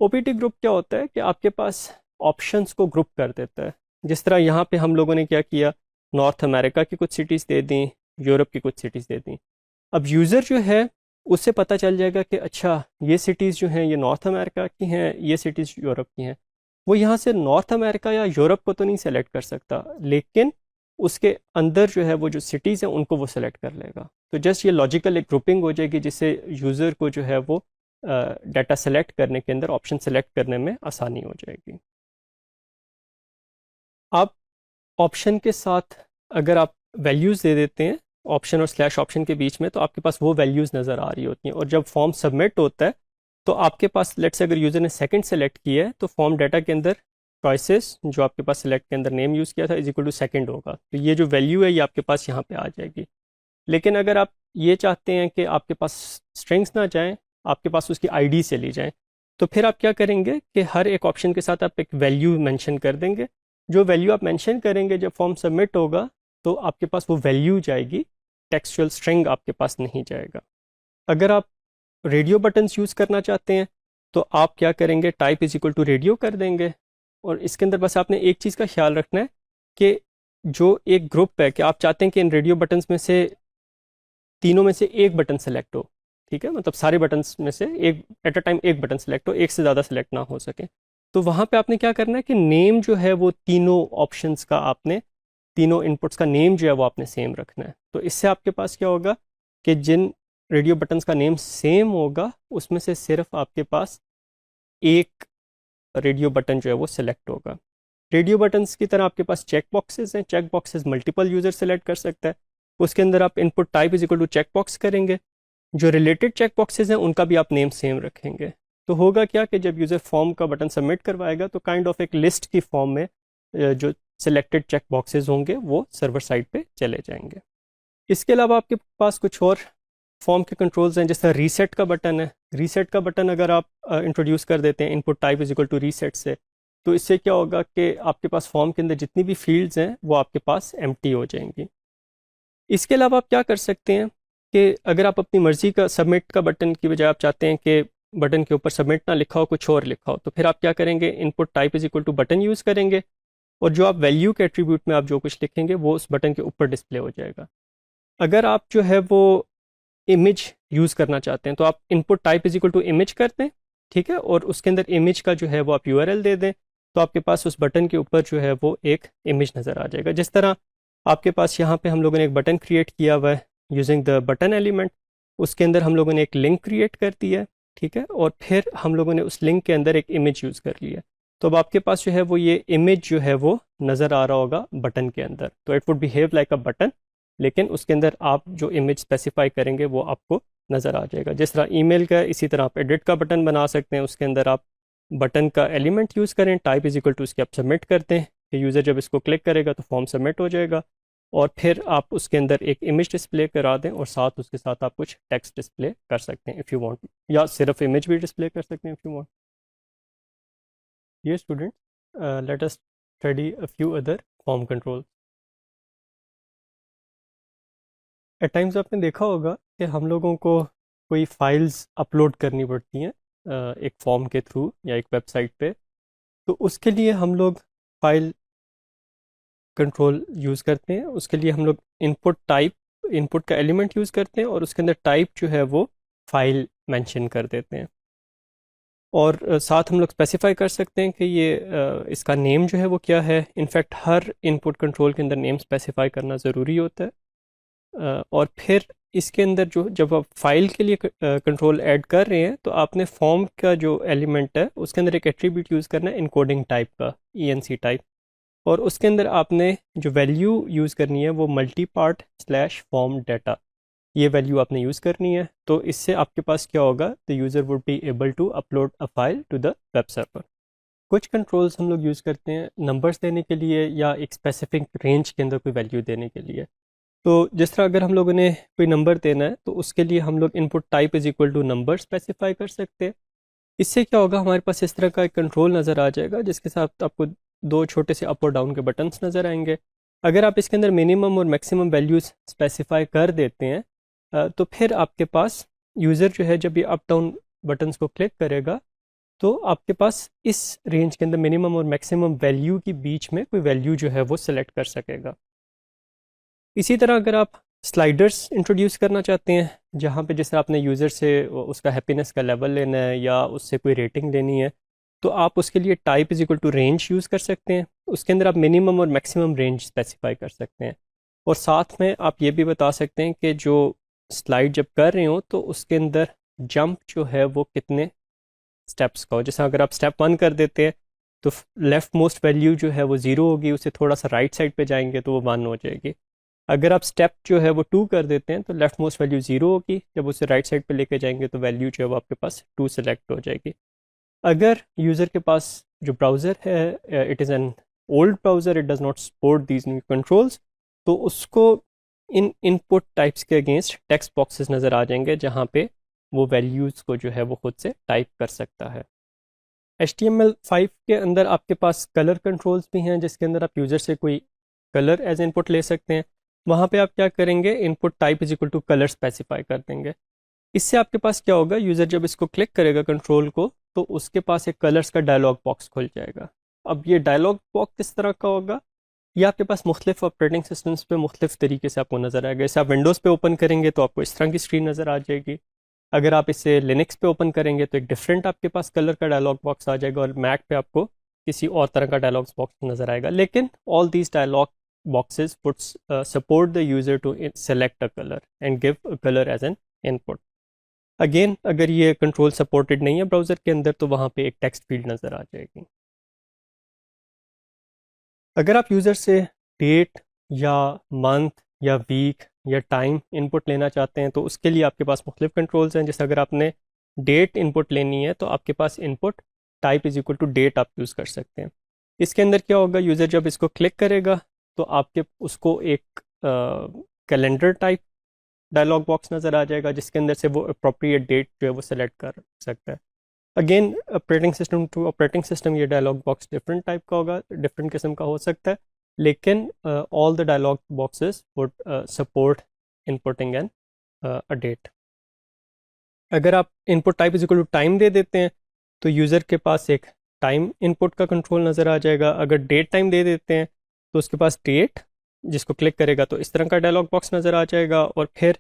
OPT ग्रुप क्या होता है कि आपके पास ऑप्शंस को ग्रुप कर देता है। जिस तरह यहाँ पे हम लोगों ने क्या किया, नॉर्थ अमेरिका की कुछ सिटीज़ दे दी, यूरोप की कुछ सिटीज़ दे दी। अब यूज़र जो है उससे पता चल जाएगा कि अच्छा ये सिटीज़ जो हैं ये नॉर्थ अमेरिका की हैं, ये सिटीज़ यूरोप की हैं। वो यहाँ से नॉर्थ अमेरिका या यूरोप को तो नहीं सेलेक्ट कर सकता, लेकिन उसके अंदर जो है वो जो सिटीज़ हैं उनको वो सेलेक्ट कर लेगा। तो जस्ट ये लॉजिकल एक ग्रुपिंग हो जाएगी जिससे यूज़र को जो है वो डाटा सेलेक्ट करने के अंदर, ऑप्शन सेलेक्ट करने में आसानी हो जाएगी। आप ऑप्शन के साथ अगर आप वैल्यूज़ दे देते हैं ऑप्शन और स्लैश ऑप्शन के बीच में तो आपके पास वो वैल्यूज़ नज़र आ रही होती हैं और जब फॉर्म सबमिट होता है तो आपके पास लेट्स से अगर यूज़र ने सेकंड सेलेक्ट किया है तो फॉर्म डाटा के अंदर चॉइसेस जो आपके पास सेलेक्ट के अंदर नेम यूज़ किया था इज इक्वल टू सेकंड होगा। तो ये जो वैल्यू है ये आपके पास यहाँ पे आ जाएगी। लेकिन अगर आप ये चाहते हैं कि आपके पास स्ट्रिंग्स ना जाएं, आपके पास उसकी आईडी से ली जाएं, तो फिर आप क्या करेंगे कि हर एक ऑप्शन के साथ आप एक वैल्यू मेंशन कर देंगे। जो वैल्यू आप मेंशन करेंगे जब फॉर्म सबमिट होगा तो आपके पास वो वैल्यू जाएगी, टेक्सचुअल स्ट्रिंग आपके पास नहीं जाएगा। अगर आप रेडियो बटन्स यूज़ करना चाहते हैं तो आप क्या करेंगे, type is equal to radio कर देंगे। और इसके अंदर बस आपने एक चीज़ का ख्याल रखना है कि जो एक ग्रुप है कि आप चाहते हैं कि इन रेडियो बटन्स में से तीनों में से एक बटन सेलेक्ट हो, ठीक है, मतलब सारे बटन्स में से एक एट अ टाइम एक बटन सेलेक्ट हो, एक से ज़्यादा सेलेक्ट ना हो सके। तो वहाँ पे आपने क्या करना है कि नेम जो है वो तीनों ऑप्शंस का, आपने तीनों इनपुट्स का नेम जो है वो आपने सेम रखना है। तो इससे आपके पास क्या होगा कि जिन रेडियो बटन्स का नेम सेम होगा उसमें से सिर्फ आपके पास एक रेडियो बटन जो है वो सिलेक्ट होगा। रेडियो बटन्स की तरह आपके पास चेक बॉक्सेस हैं, check boxes multiple user select कर सकता है। उसके अंदर आप input type is equal to check box करेंगे, जो रिलेटेड चेक बॉक्सेस हैं उनका भी आप नेम सेम रखेंगे। तो होगा क्या कि जब यूज़र फॉर्म का बटन सबमिट करवाएगा तो काइंड ऑफ एक लिस्ट की फॉर्म में जो सिलेक्टेड चेक बॉक्सेस होंगे वो सर्वर साइड पे चले जाएंगे। इसके अलावा आपके पास कुछ और फॉर्म के कंट्रोल्स हैं, जैसे रीसेट का बटन है। रीसेट का बटन अगर आप इंट्रोड्यूस कर देते हैं input type is equal to reset से, तो इससे क्या होगा कि आपके पास फॉर्म के अंदर जितनी भी फील्ड्स हैं वो आपके पास एम्प्टी हो जाएंगी। इसके अलावा आप क्या कर सकते हैं कि अगर आप अपनी मर्ज़ी का सबमिट का बटन की बजाय आप चाहते हैं कि बटन के ऊपर सबमिट ना लिखा हो, कुछ और लिखा हो, तो फिर आप क्या करेंगे, input type is equal to button use करेंगे और जो आप वैल्यू के एट्रीब्यूट में आप जो कुछ लिखेंगे वो उस बटन के ऊपर डिस्प्ले हो जाएगा। अगर आप जो है वो इमेज यूज़ करना चाहते हैं तो आप input type is equal to image कर दें, ठीक है, और उसके अंदर इमेज का जो है वो आप यूआरएल दे दें, तो आपके पास उस बटन के ऊपर जो है वो एक इमेज नज़र आ जाएगा। जिस तरह आपके पास यहाँ पे हम लोगों ने एक बटन क्रिएट किया हुआ है यूजिंग द बटन एलिमेंट, उसके अंदर हम लोगों ने एक लिंक क्रिएट कर दिया है, ठीक है, और फिर हम लोगों ने उस लिंक के अंदर एक इमेज यूज़ कर लिया। तो अब आपके पास जो है वो ये इमेज जो है वो नज़र आ रहा होगा बटन के अंदर, तो it would behave like a button, लेकिन उसके अंदर आप जो इमेज स्पेसिफाई करेंगे वो आपको नज़र आ जाएगा। जिस तरह ईमेल का, इसी तरह आप एडिट का बटन बना सकते हैं, उसके अंदर आप बटन का एलिमेंट यूज़ करें, टाइप इज इक्वल टू उसके आप सबमिट करते हैं कि यूज़र जब इसको क्लिक करेगा तो फॉर्म सबमिट हो जाएगा, और फिर आप उसके अंदर एक इमेज डिस्प्ले करा दें और साथ उसके साथ आप कुछ टेक्स्ट डिस्प्ले कर सकते हैं इफ़ यू वांट, या सिर्फ इमेज भी डिस्प्ले कर सकते हैं इफ़ यू वांट। ये student, let us study a few other form control. At times आपने देखा होगा कि हम लोगों को कोई फाइल्स अपलोड करनी पड़ती हैं एक फॉर्म के थ्रू या एक वेबसाइट पे, तो उसके लिए हम लोग फाइल कंट्रोल यूज़ करते हैं। उसके लिए हम लोग इनपुट का एलिमेंट यूज़ करते हैं और उसके अंदर टाइप जो है वो फाइल मेंशन कर देते हैं, और साथ हम लोग स्पेसिफाई कर सकते हैं कि ये इसका नेम जो है वो क्या है। इनफैक्ट हर इनपुट कंट्रोल के अंदर नेम स्पेसिफाई करना ज़रूरी होता है। और फिर इसके अंदर जो जब आप फाइल के लिए कंट्रोल ऐड कर रहे हैं तो आपने फॉर्म का जो एलिमेंट है उसके अंदर एक एट्रीब्यूट यूज़ करना है इनकोडिंग टाइप का, ENC टाइप, और उसके अंदर आपने जो वैल्यू यूज़ करनी है वो multi part slash form data, ये वैल्यू आपने यूज़ करनी है। तो इससे आपके पास क्या होगा, the user would be able to upload a file to the web server. कुछ कंट्रोल्स हम लोग यूज़ करते हैं नंबर्स देने के लिए या एक स्पेसिफिक रेंज के अंदर कोई वैल्यू देने के लिए। तो जिस तरह अगर हम लोगों ने कोई नंबर देना है तो उसके लिए हम लोग input type is equal to number specify कर सकते हैं। इससे क्या होगा, हमारे पास इस तरह का एक कंट्रोल नज़र आ जाएगा जिसके साथ आपको दो छोटे से अप और डाउन के बटन्स नज़र आएंगे। अगर आप इसके अंदर मिनिमम और मैक्सिमम वैल्यूज़ स्पेसिफाई कर देते हैं तो फिर आपके पास यूज़र जो है जब ये अप डाउन बटन्स को क्लिक करेगा तो आपके पास इस रेंज के अंदर मिनिमम और मैक्सिमम वैल्यू के बीच में कोई वैल्यू जो है वो सिलेक्ट कर सकेगा। इसी तरह अगर आप स्लाइडर्स इंट्रोड्यूस करना चाहते हैं, जहाँ पे जैसे आपने यूज़र से उसका हैप्पीनेस का लेवल लेना है या उससे कोई रेटिंग लेनी है, तो आप उसके लिए type is equal to range use कर सकते हैं। उसके अंदर आप मिनिमम और मैक्सिमम रेंज स्पेसिफाई कर सकते हैं, और साथ में आप ये भी बता सकते हैं कि जो स्लाइड जब कर रहे हो तो उसके अंदर जंप जो है वो कितने स्टेप्स का हो। जैसे अगर आप स्टेप 1 कर देते हैं तो लेफ्ट मोस्ट वैल्यू जो है वो 0 होगी, उससे थोड़ा सा राइट साइड पे जाएंगे तो वो 1 हो जाएगी। अगर आप स्टेप जो है वो 2 कर देते हैं तो लेफ्ट मोस्ट वैल्यू 0 होगी, जब उसे राइट साइड पे लेके जाएंगे तो वैल्यू जो है वो आपके पास 2 सेलेक्ट हो जाएगी। अगर यूज़र के पास जो ब्राउज़र है it is an old browser, it does not support these new controls, तो उसको इन इनपुट टाइप्स के अगेंस्ट टेक्स्ट बॉक्सेस नज़र आ जाएंगे जहाँ पे वो वैल्यूज़ को जो है वो खुद से टाइप कर सकता है। HTML5 के अंदर आपके पास कलर कंट्रोल्स भी हैं, जिसके अंदर आप यूज़र से कोई कलर एज इनपुट ले सकते हैं। वहाँ पे आप क्या करेंगे, input type is equal to colour specify कर देंगे। इससे आपके पास क्या होगा, यूज़र जब इसको क्लिक करेगा कंट्रोल को, तो उसके पास एक कलर्स का डायलॉग बॉक्स खुल जाएगा। अब ये डायलॉग बॉक्स किस तरह का होगा, ये आपके पास मुख्तलिफ ऑपरेटिंग सिस्टम्स पे मुख्तलिफ तरीके से आपको नज़र आएगा। जैसे आप विंडोज़ पे ओपन करेंगे तो आपको इस तरह की स्क्रीन नज़र आ जाएगी। अगर आप इसे लिनक्स पे ओपन करेंगे तो एक डिफरेंट आपके पास कलर का डायलॉग बॉक्स आ जाएगा, और मैक पे आपको किसी और तरह का डायलॉग बॉक्स नज़र आएगा। लेकिन all these dialogue boxes would support the user to select a color and give a color as an input. Again अगर ये कंट्रोल सपोर्टेड नहीं है ब्राउज़र के अंदर तो वहाँ पे एक टेक्स्ट फील्ड नज़र आ जाएगी। अगर आप यूज़र से डेट या मंथ या वीक या टाइम इनपुट लेना चाहते हैं तो उसके लिए आपके पास मुख्तलिफ कंट्रोल्स हैं। जैसे अगर आपने डेट इनपुट लेनी है तो आपके पास input type is equal to date आप यूज़ कर सकते हैं। इसके अंदर क्या होगा, यूज़र जब इसको क्लिक करेगा तो आपके उसको एक कैलेंडर टाइप डायलॉग बॉक्स नज़र आ जाएगा, जिसके अंदर से वो अप्रोप्रिएट डेट जो है वो सेलेक्ट कर सकता है। Again operating system to operating system ये डायलॉग बॉक्स डिफरेंट टाइप का होगा, डिफरेंट किस्म का हो सकता है, लेकिन all the dialog boxes would support inputting an a date. अगर आप input type is equal to time दे देते हैं तो यूज़र के पास एक टाइम इनपुट का कंट्रोल नज़र आ जाएगा। अगर डेट टाइम दे देते हैं तो उसके पास डेट जिसको क्लिक करेगा तो इस तरह का डायलॉग बॉक्स नज़र आ जाएगा, और फिर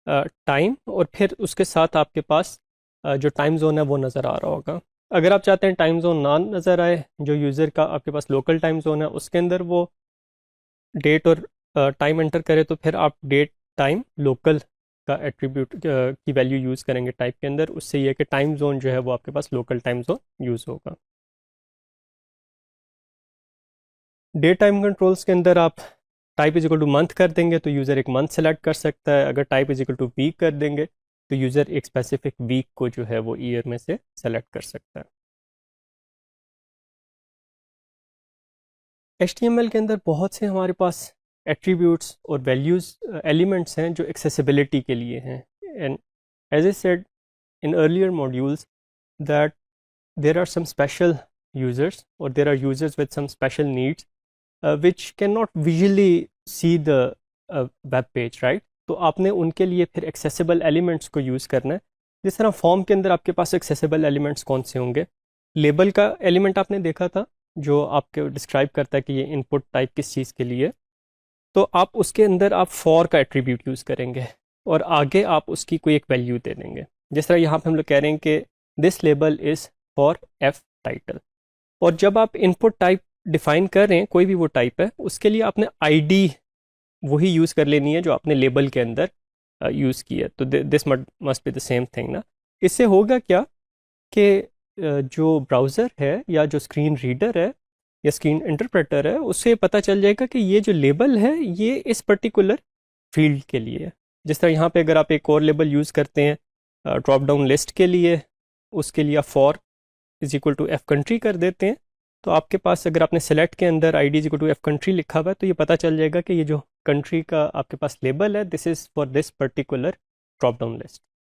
टाइम, और फिर उसके साथ आपके पास जो टाइम जोन है वो नज़र आ रहा होगा। अगर आप चाहते हैं टाइम जोन ना नज़र आए, जो यूज़र का आपके पास लोकल टाइम जोन है उसके अंदर वो डेट और टाइम एंटर करे, तो फिर आप डेट टाइम लोकल का एट्रीब्यूट की वैल्यू यूज़ करेंगे टाइप के अंदर। उससे ये कि टाइम जोन जो है वो आपके पास लोकल टाइम जोन यूज़ होगा। डे टाइम कंट्रोल्स के अंदर आप type is equal two month कर देंगे तो यूज़र एक मंथ सेलेक्ट कर सकता है। अगर type is equal to week कर देंगे तो यूज़र एक स्पेसिफिक वीक को जो है वो ईयर में से सेलेक्ट कर सकता है। HTML के अंदर बहुत से हमारे पास एट्रीब्यूट्स और वैल्यूज़ एलिमेंट्स हैं जो एक्सेसिबिलिटी के लिए हैं। And as I said in earlier modules that there are some special users, or there are users with some special needs which cannot visually see the web page, right? तो आपने उनके लिए फिर accessible elements को use करना है। जिस तरह फॉर्म के अंदर आपके पास accessible elements कौन से होंगे, लेबल का एलिमेंट आपने देखा था जो आपको डिस्क्राइब करता है कि ये इनपुट टाइप किस चीज़ के लिए, तो आप उसके अंदर आप फॉर का एट्रीब्यूट यूज़ करेंगे और आगे आप उसकी कोई एक वैल्यू दे देंगे। जिस तरह यहाँ पे हम लोग कह रहे हैं कि this label is for F title, और जब आप इनपुट टाइप डिफाइन कर रहे हैं कोई भी वो टाइप है, उसके लिए आपने आईडी वही यूज़ कर लेनी है जो आपने लेबल के अंदर यूज़ किया। तो this must be the same thing ना। इससे होगा क्या कि जो ब्राउज़र है या जो स्क्रीन रीडर है या स्क्रीन इंटरप्रेटर है उससे पता चल जाएगा कि ये जो लेबल है ये इस पर्टिकुलर फील्ड के लिए है। जिस तरह यहाँ पे अगर आप एक और लेबल यूज़ करते हैं ड्रॉप डाउन लिस्ट के लिए, उसके लिए आप for is equal to F country कर देते हैं, तो आपके पास अगर आपने सेलेक्ट के अंदर I D is equal to F country लिखा हुआ है तो ये पता चल जाएगा कि ये जो कंट्री का आपके पास लेबल है this is for this particular drop down list.